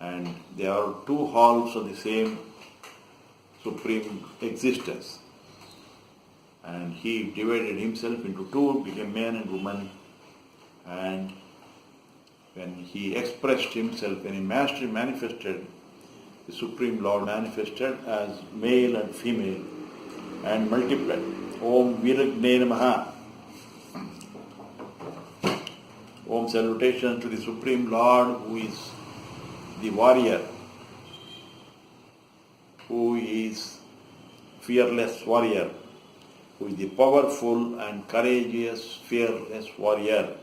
and they are two halves of the same supreme existence. And he divided himself into two, became man and woman, and when he expressed himself, when he manifested, the Supreme Lord manifested as male and female and multiplied. Om Viragne Namaha. Om salutation to the Supreme Lord who is the warrior, who is fearless warrior, who is the powerful and courageous, fearless warrior.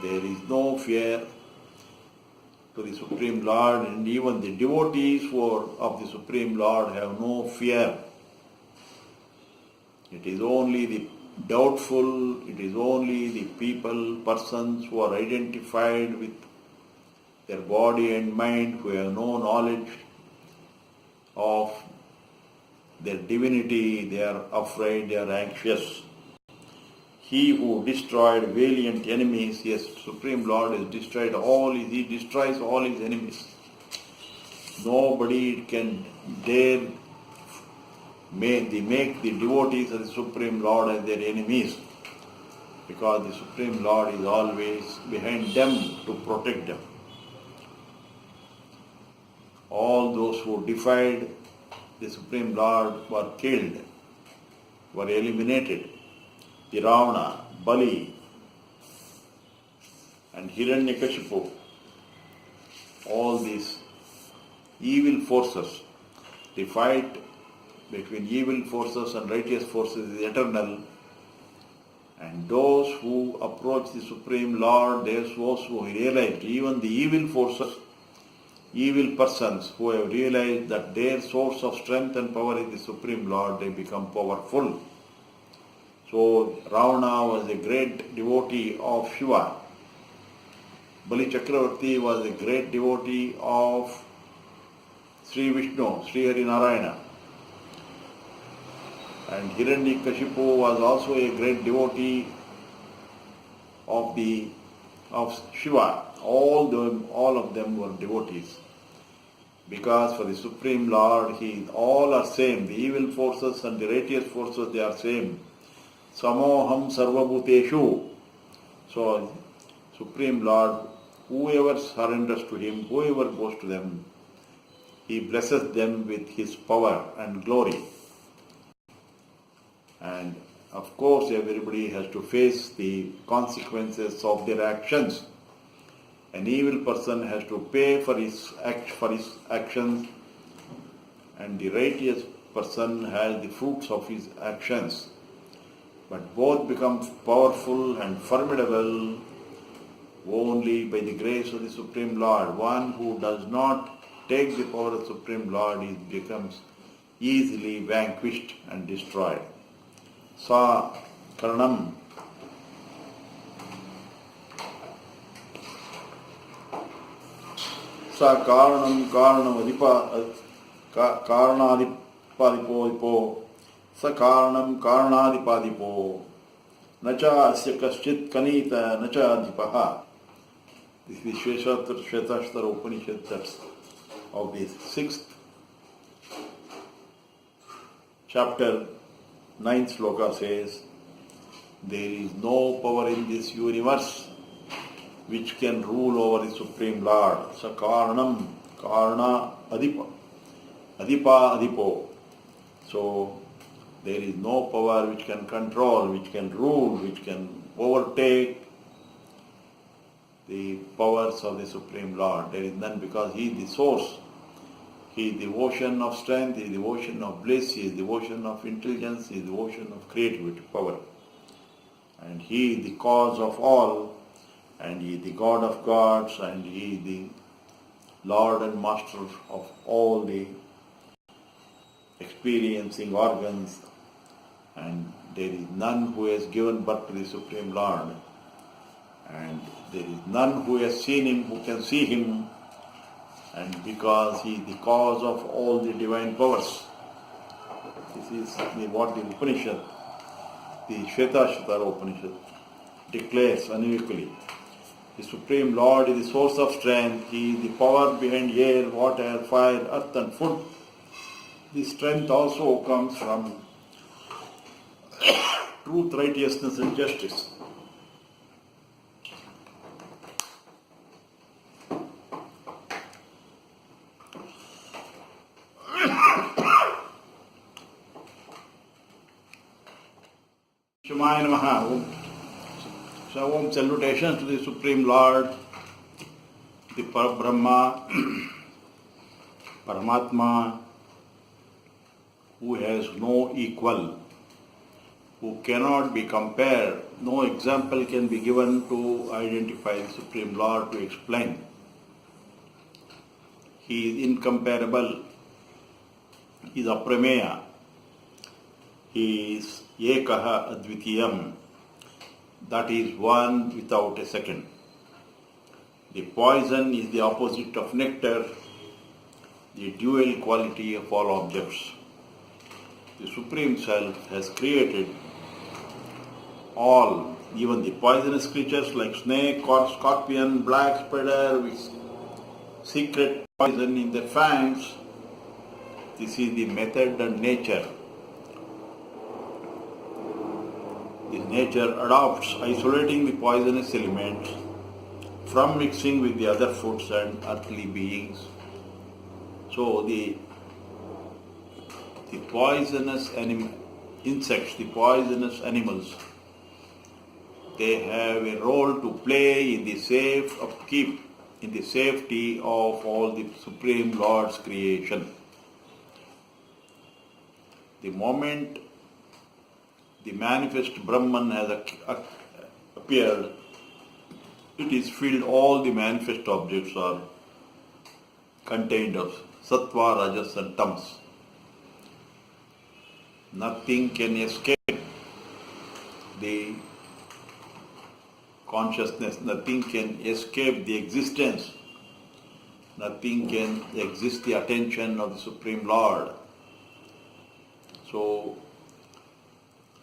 There is no fear to the Supreme Lord, and even the devotees of the Supreme Lord have no fear. It is only the doubtful, it is only the persons who are identified with their body and mind, who have no knowledge of their divinity, they are afraid, they are anxious. He who destroyed valiant enemies, yes, Supreme Lord has destroyed he destroys all his enemies. Nobody can dare make the devotees of the Supreme Lord as their enemies, because the Supreme Lord is always behind them to protect them. All those who defied the Supreme Lord were killed, were eliminated. The Ravana, Bali, and Hiranyakashipu, all these evil forces, the fight between evil forces and righteous forces is eternal, and those who approach the Supreme Lord, those who realize, even the evil forces, evil persons who have realized that their source of strength and power is the Supreme Lord, they become powerful. So Ravana was a great devotee of Shiva. Bali Chakravarti was a great devotee of Sri Vishnu, Sri Hari Narayana. And Hiranyakashipu was also a great devotee of Shiva. All of them were devotees. Because for the Supreme Lord, all are same. The evil forces and the righteous forces, they are same. Samoham sarvabhuteshu. So, Supreme Lord, whoever surrenders to Him, whoever goes to them, He blesses them with His power and glory. And of course, everybody has to face the consequences of their actions. An evil person has to pay for his actions, and the righteous person has the fruits of his actions. But both become powerful and formidable only by the grace of the Supreme Lord. One who does not take the power of the Supreme Lord, he becomes easily vanquished and destroyed. Sa karanam. Sa karanam karanadipadipo. Sa karanam karanadipadipo. Nacha asya kaschit kanita nacha adipaha. This is Shvetashtra Upanishad text of the 6th chapter, 9th sloka says, there is no power in this universe which can rule over the Supreme Lord. Sakaranam, Karana Adipa, Adipa Adipo. So there is no power which can control, which can rule, which can overtake the powers of the Supreme Lord. There is none, because He is the source. He is the ocean of strength, He is the ocean of bliss, He is the ocean of intelligence, He is the ocean of creativity, power. And He is the cause of all, and He is the God of gods, and He is the Lord and Master of all the experiencing organs, and there is none who has given birth to the Supreme Lord, and there is none who has seen Him, who can see Him, and because he is the cause of all the divine powers. This is what the Upanishad, the Shvetashvatara Upanishad, declares unequivocally. The Supreme Lord is the source of strength. He is the power behind air, water, fire, earth and food. The strength also comes from truth, righteousness and justice. Namah. So, salutations to the Supreme Lord, the Parabrahma, Paramatma, who has no equal, who cannot be compared. No example can be given to identify the Supreme Lord, to explain. He is incomparable. He is aprameya. He is ekaha advitiyam. That is one without a second. The poison is the opposite of nectar, the dual quality of all objects. The Supreme Self has created all, even the poisonous creatures like snake or scorpion, black spider with secret poison in their fangs. This is the method and nature. This nature adopts isolating the poisonous elements from mixing with the other foods and earthly beings. So the poisonous insects, the poisonous animals, they have a role to play in the safe upkeep, in the safety of all the Supreme Lord's creation. The moment the manifest Brahman has appeared, it is filled, all the manifest objects are contained of sattva, rajas and tamas. Nothing can escape the consciousness, nothing can escape the existence, nothing can exist the attention of the Supreme Lord. So,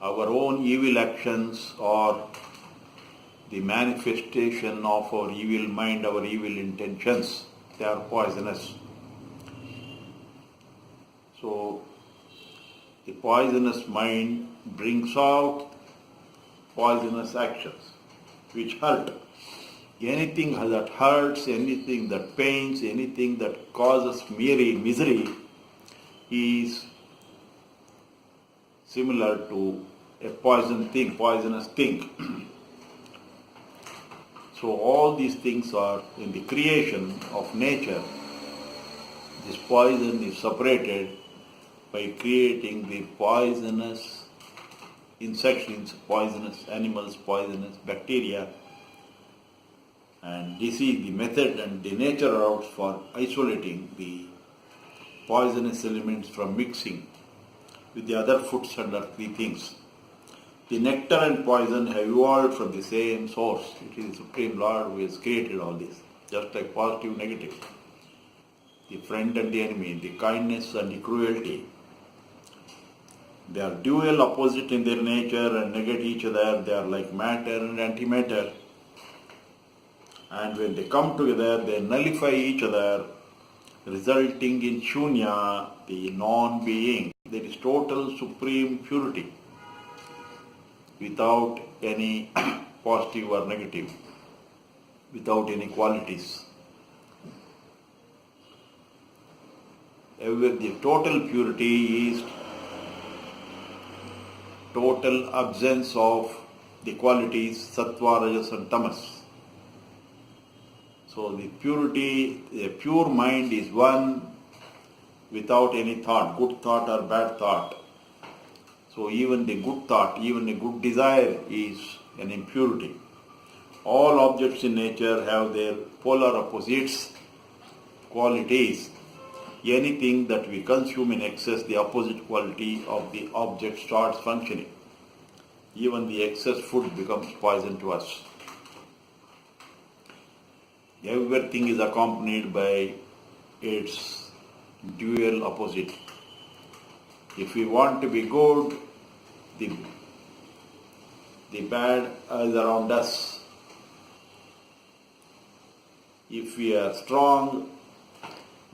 our own evil actions or the manifestation of our evil mind, our evil intentions, they are poisonous. So, the poisonous mind brings out poisonous actions which hurt. Anything that hurts, anything that pains, anything that causes misery is similar to a poisonous thing. So all these things are in the creation of nature. This poison is separated by creating the poisonous insects, poisonous animals, poisonous bacteria. And this is the method and the nature allows for isolating the poisonous elements from mixing with the other foods and earthly things. The nectar and poison have evolved from the same source. It is the Supreme Lord who has created all this, just like positive, negative, the friend and the enemy, the kindness and the cruelty. They are dual opposite in their nature and negate each other. They are like matter and antimatter. And when they come together, they nullify each other, resulting in shunya, the non-being. There is total supreme purity without any positive or negative, without any qualities. The total purity is total absence of the qualities sattva, rajas and tamas. So the purity, the pure mind is one without any thought, good thought or bad thought. So even the good thought, even a good desire is an impurity. All objects in nature have their polar opposites, qualities. Anything that we consume in excess, the opposite quality of the object starts functioning. Even the excess food becomes poison to us. Everything is accompanied by its dual opposite. If we want to be good, the bad is around us. If we are strong,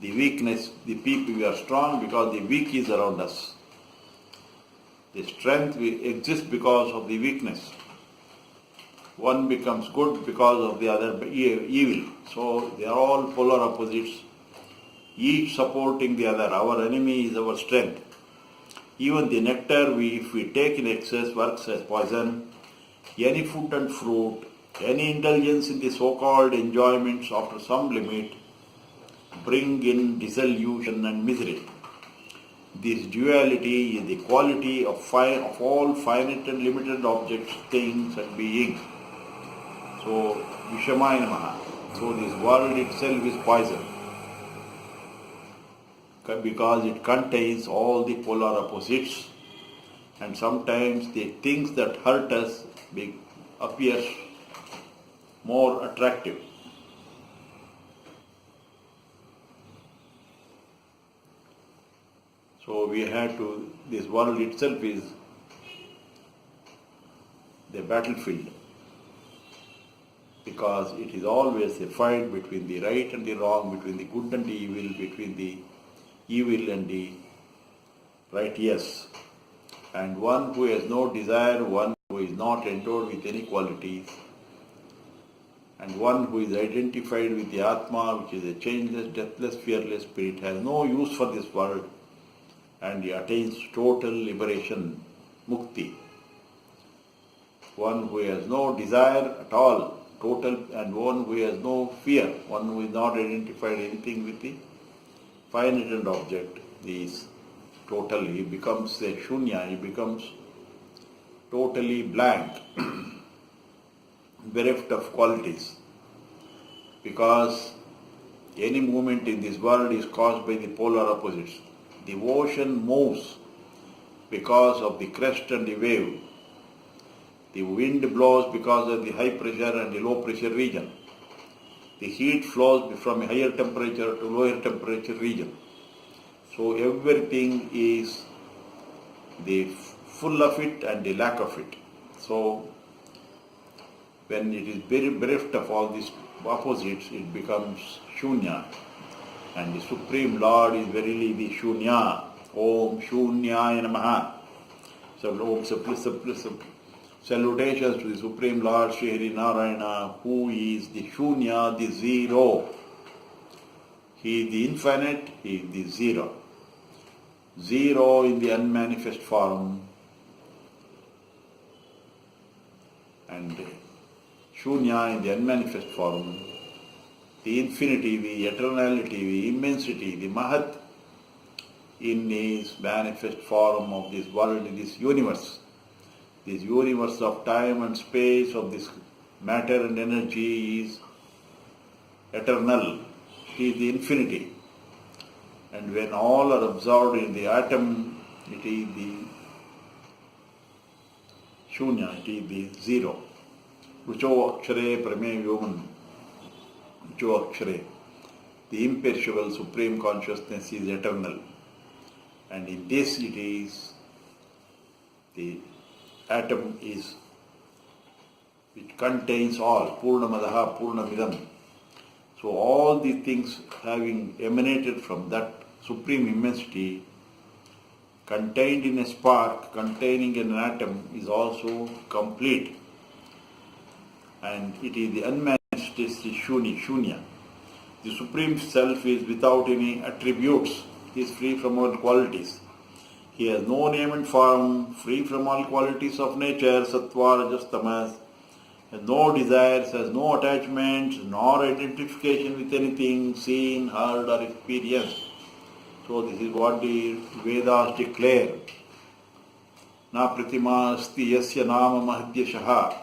the weakness, the people we are strong because the weak is around us. The strength exists because of the weakness. One becomes good because of the other evil. So they are all polar opposites, each supporting the other. Our enemy is our strength. Even the nectar, if we take in excess, works as poison. Any food and fruit, any indulgence in the so-called enjoyments after some limit, bring in dissolution and misery. This duality is the quality of all finite and limited objects, things and beings. So, Vishnusahasranama namah. So this world itself is poison because it contains all the polar opposites, and sometimes the things that hurt us appear more attractive. So we have to, this world itself is the battlefield because it is always a fight between the right and the wrong, between the good and the evil, between the evil and the righteous. And one who has no desire, one who is not endowed with any qualities, and one who is identified with the Atma, which is a changeless, deathless, fearless spirit, has no use for this world, and he attains total liberation, mukti. One who has no desire at all, total, and one who has no fear, one who is not identified anything with the finite object, is total. He becomes a shunya, he becomes totally blank, bereft of qualities. Because any movement in this world is caused by the polar opposites. The ocean moves because of the crest and the wave. The wind blows because of the high pressure and the low pressure region. The heat flows from a higher temperature to lower temperature region. So everything is the full of it and the lack of it. So when it is very bereft of all these opposites, it becomes shunya. And the Supreme Lord is verily the shunya. Om Shunyaya Namah. So salutations to the Supreme Lord Sri Hari Narayana, who is the shunya, the zero. He is the infinite, he is the zero. Zero in the unmanifest form, and shunya in the unmanifest form, the infinity, the eternality, the immensity, the mahat in his manifest form of this world, this universe of time and space, of this matter and energy is eternal. He is the infinity. And when all are absorbed in the atom, it is the shunya, it is the zero. Rucho akshare prame vyoman. Rucho akshare. The imperishable supreme consciousness is eternal. And in this it is, the atom is, which contains all, Purnamadaha, Purnamidam. So all the things having emanated from that supreme immensity, contained in a spark, containing an atom, is also complete. And it is the unmanifest shunya. The Supreme Self is without any attributes. He is free from all qualities. He has no name and form, free from all qualities of nature, sattva, rajas, tamas, has no desires, has no attachments, nor identification with anything seen, heard or experienced. So this is what the Vedas declare. Na pratima asti yasya nama mahadyashaha.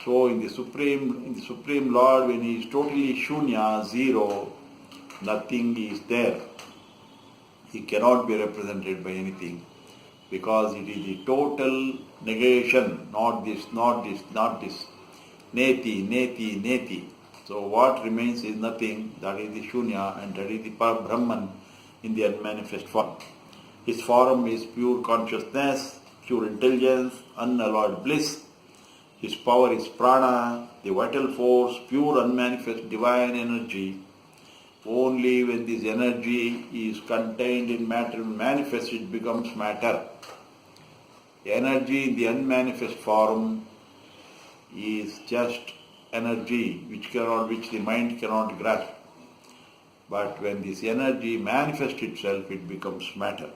So in the Supreme Lord, when he is totally shunya, zero, nothing is there. He cannot be represented by anything, because it is the total negation, not this. Neti. So what remains is nothing, that is the Shunya, and that is the Brahman in the unmanifest form. His form is pure consciousness, pure intelligence, unalloyed bliss. His power is prana, the vital force, pure unmanifest divine energy. Only when this energy is contained in matter and manifests, it becomes matter. The energy in the unmanifest form is just energy which the mind cannot grasp. But when this energy manifests itself, it becomes matter.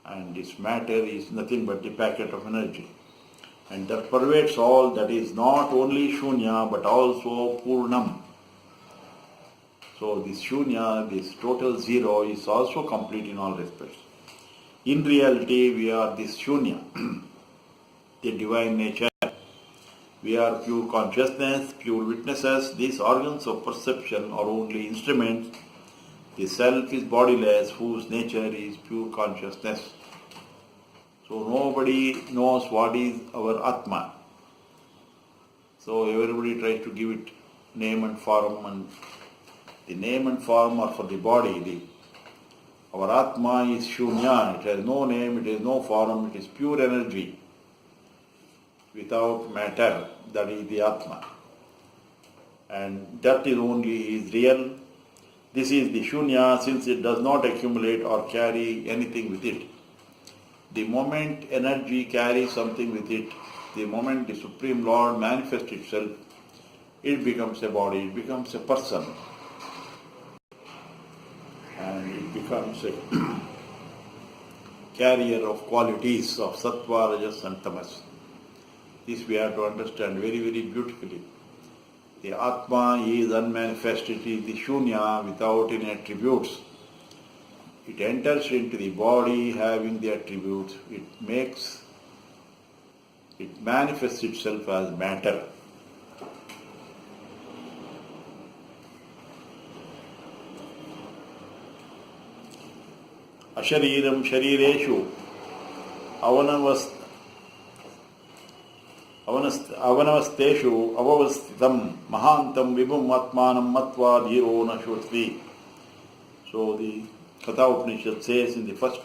And this matter is nothing but the packet of energy. And that pervades all, that is not only Shunya but also Purnam. So this Shunya, this total zero, is also complete in all respects. In reality, we are this Shunya, the divine nature. We are pure consciousness, pure witnesses. These organs of perception are only instruments. The self is bodiless, whose nature is pure consciousness. So nobody knows what is our Atma. So everybody tries to give it name and form, and the name and form are for the body. Our Atma is Shunya. It has no name, it has no form, it is pure energy without matter. That is the Atma. And that is only is real. This is the Shunya, since it does not accumulate or carry anything with it. The moment energy carries something with it, the moment the Supreme Lord manifests itself, it becomes a body, it becomes a person. And it becomes a carrier of qualities of Sattva, Rajas and Tamas. This we have to understand very, very beautifully. The Atma is unmanifest, it is the Shunya without any attributes. It enters into the body having the attributes. It manifests itself as matter. Ashariram sharireshu avanavasteshu avavastitam mahantam vibhum atmanam matva dhiro na shotvi. So the Katha Upanishad says in the first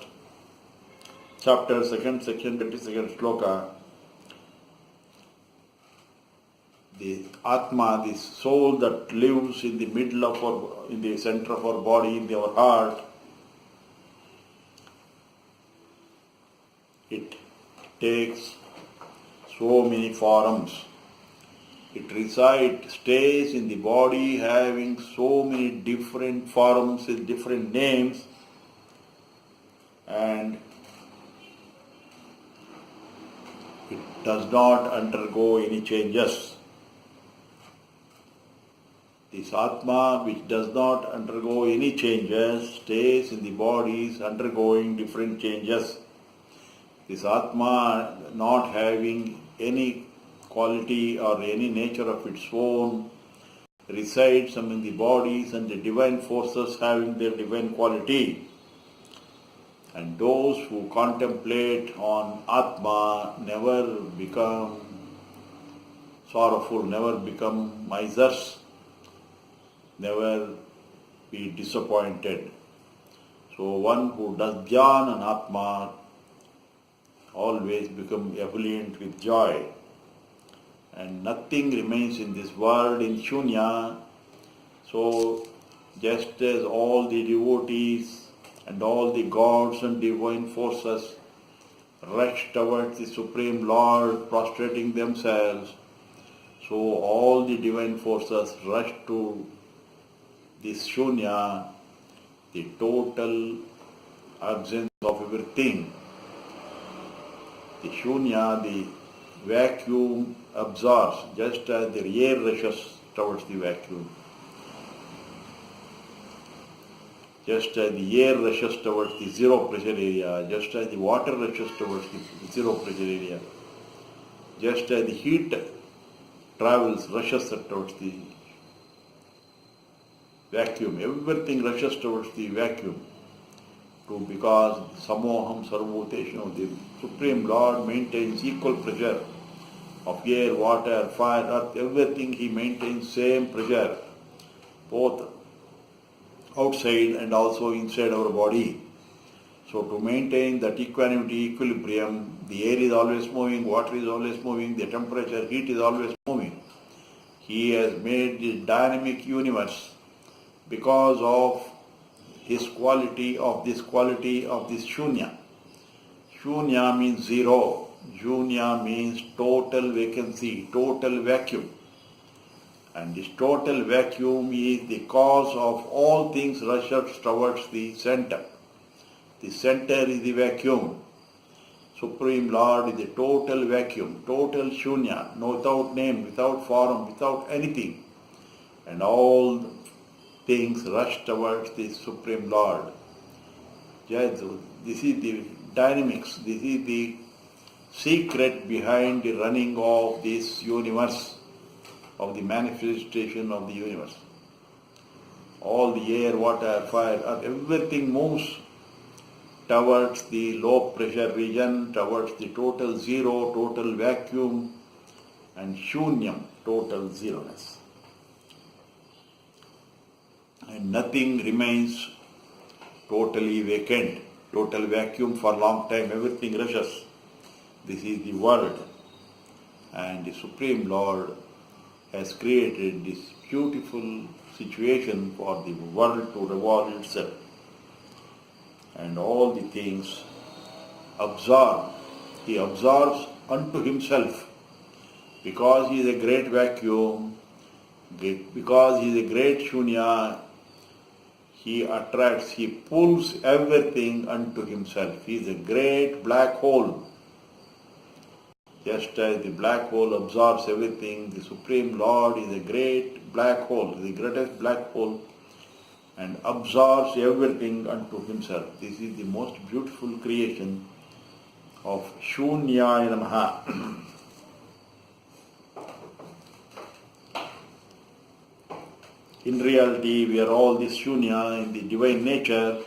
chapter, second section, 22nd sloka, the Atma, the soul that lives in the middle of in the center of our body, in our heart, it takes so many forms. It stays in the body having so many different forms with different names, and it does not undergo any changes. This Atma, which does not undergo any changes, stays in the bodies undergoing different changes. This Atma not having any quality or any nature of its own resides among the bodies, and the divine forces having their divine quality. And those who contemplate on Atma never become sorrowful, never become misers, never be disappointed. So one who does Dhyan on Atma always become ebullient with joy. And nothing remains in this world in Shunya. So just as all the devotees and all the gods and divine forces rush towards the Supreme Lord prostrating themselves, so all the divine forces rush to this Shunya, the total absence of everything. The Shunya, the vacuum absorbs, just as the air rushes towards the vacuum. Just as the air rushes towards the zero pressure area, just as the water rushes towards the zero pressure area, just as the heat rushes towards the vacuum, everything rushes towards the vacuum. Because Samoham Sarvoteshno, the Supreme Lord maintains equal pressure of air, water, fire, earth, everything he maintains same pressure, both outside and also inside our body. So to maintain that equanimity, equilibrium, the air is always moving, water is always moving, the temperature, heat is always moving. He has made this dynamic universe because of his quality of this shunya. Shunya means zero. Shunya means total vacancy, total vacuum. And this total vacuum is the cause of all things rushes towards the center. The center is the vacuum. Supreme Lord is the total vacuum, total shunya, no, without name, without form, without anything. And all things rush towards the Supreme Lord. This is the dynamics, this is the secret behind the running of this universe, of the manifestation of the universe. All the air, water, fire, earth, everything moves towards the low pressure region, towards the total zero, total vacuum, and shunyam, total zeroness. And nothing remains totally vacant, total vacuum for a long time, everything rushes. This is the world. And the Supreme Lord has created this beautiful situation for the world to revolve itself. And all the things absorb. He absorbs unto himself. Because he is a great vacuum, because he is a great shunya, he attracts, he pulls everything unto himself. He is a great black hole. Just as the black hole absorbs everything, the Supreme Lord is a great black hole, the greatest black hole, and absorbs everything unto himself. This is the most beautiful creation of Shunyaya Namaha. In reality, we are all this Shunya in the divine nature.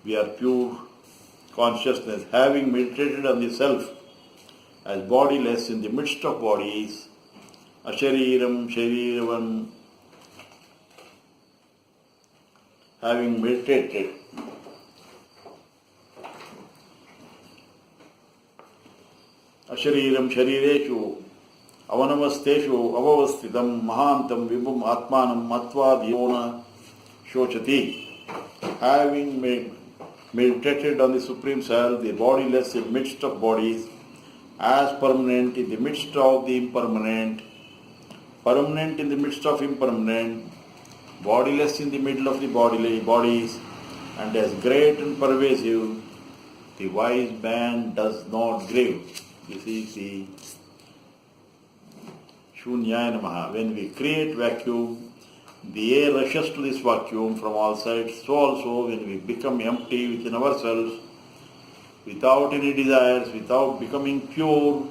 We are pure consciousness, having meditated on the self as bodiless in the midst of bodies, Ashariram, Shariram, having meditated Ashariram, Sharireshu, Avanavasteshu, Avavasthitam, Mahantam, Vibhum, Atmanam, Matva, Dhyona, Shochati, having meditated on the Supreme Self, the bodiless in the midst of bodies, as permanent in the midst of the impermanent, permanent in the midst of impermanent, bodiless in the middle of the bodies, and as great and pervasive, the wise man does not grieve. This is the Shunyaya Namaha. When we create vacuum, the air rushes to this vacuum from all sides. So also when we become empty within ourselves, without any desires, without becoming pure,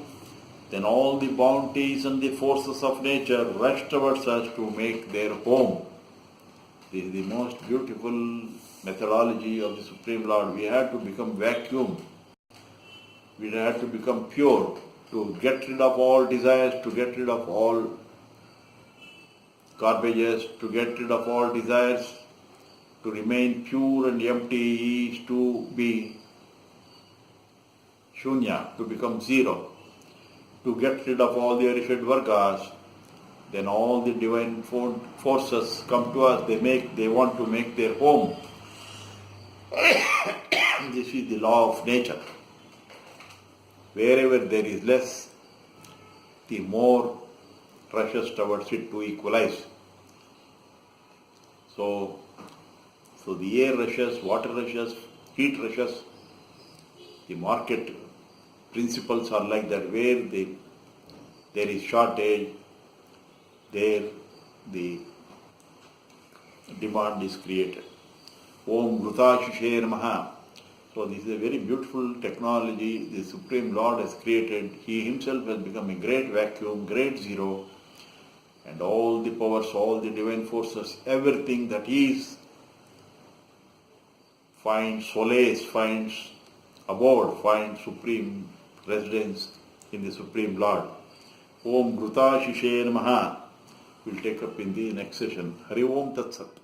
then all the bounties and the forces of nature rush towards us to make their home. This is the most beautiful methodology of the Supreme Lord. We have to become vacuum. We have to become pure, to get rid of all desires, to get rid of all garbages, to get rid of all desires, to remain pure and empty is to be shunya, to become zero, to get rid of all the Arishad Vargas. Then all the divine forces come to us, they want to make their home. This is the law of nature. Wherever there is less, the more rushes towards it to equalize. So the air rushes, water rushes, heat rushes. The market principles are like that. Where there is shortage, there the demand is created. Om Vrutashushe Namaha. So this is a very beautiful technology the Supreme Lord has created. He himself has become a great vacuum, great zero, and all the powers, all the divine forces, everything that is finds solace, finds abode, finds supreme residence in the Supreme Lord. Om Ghrutashishe Namaha. We'll take up in the next session. Hari Om Tat Sat.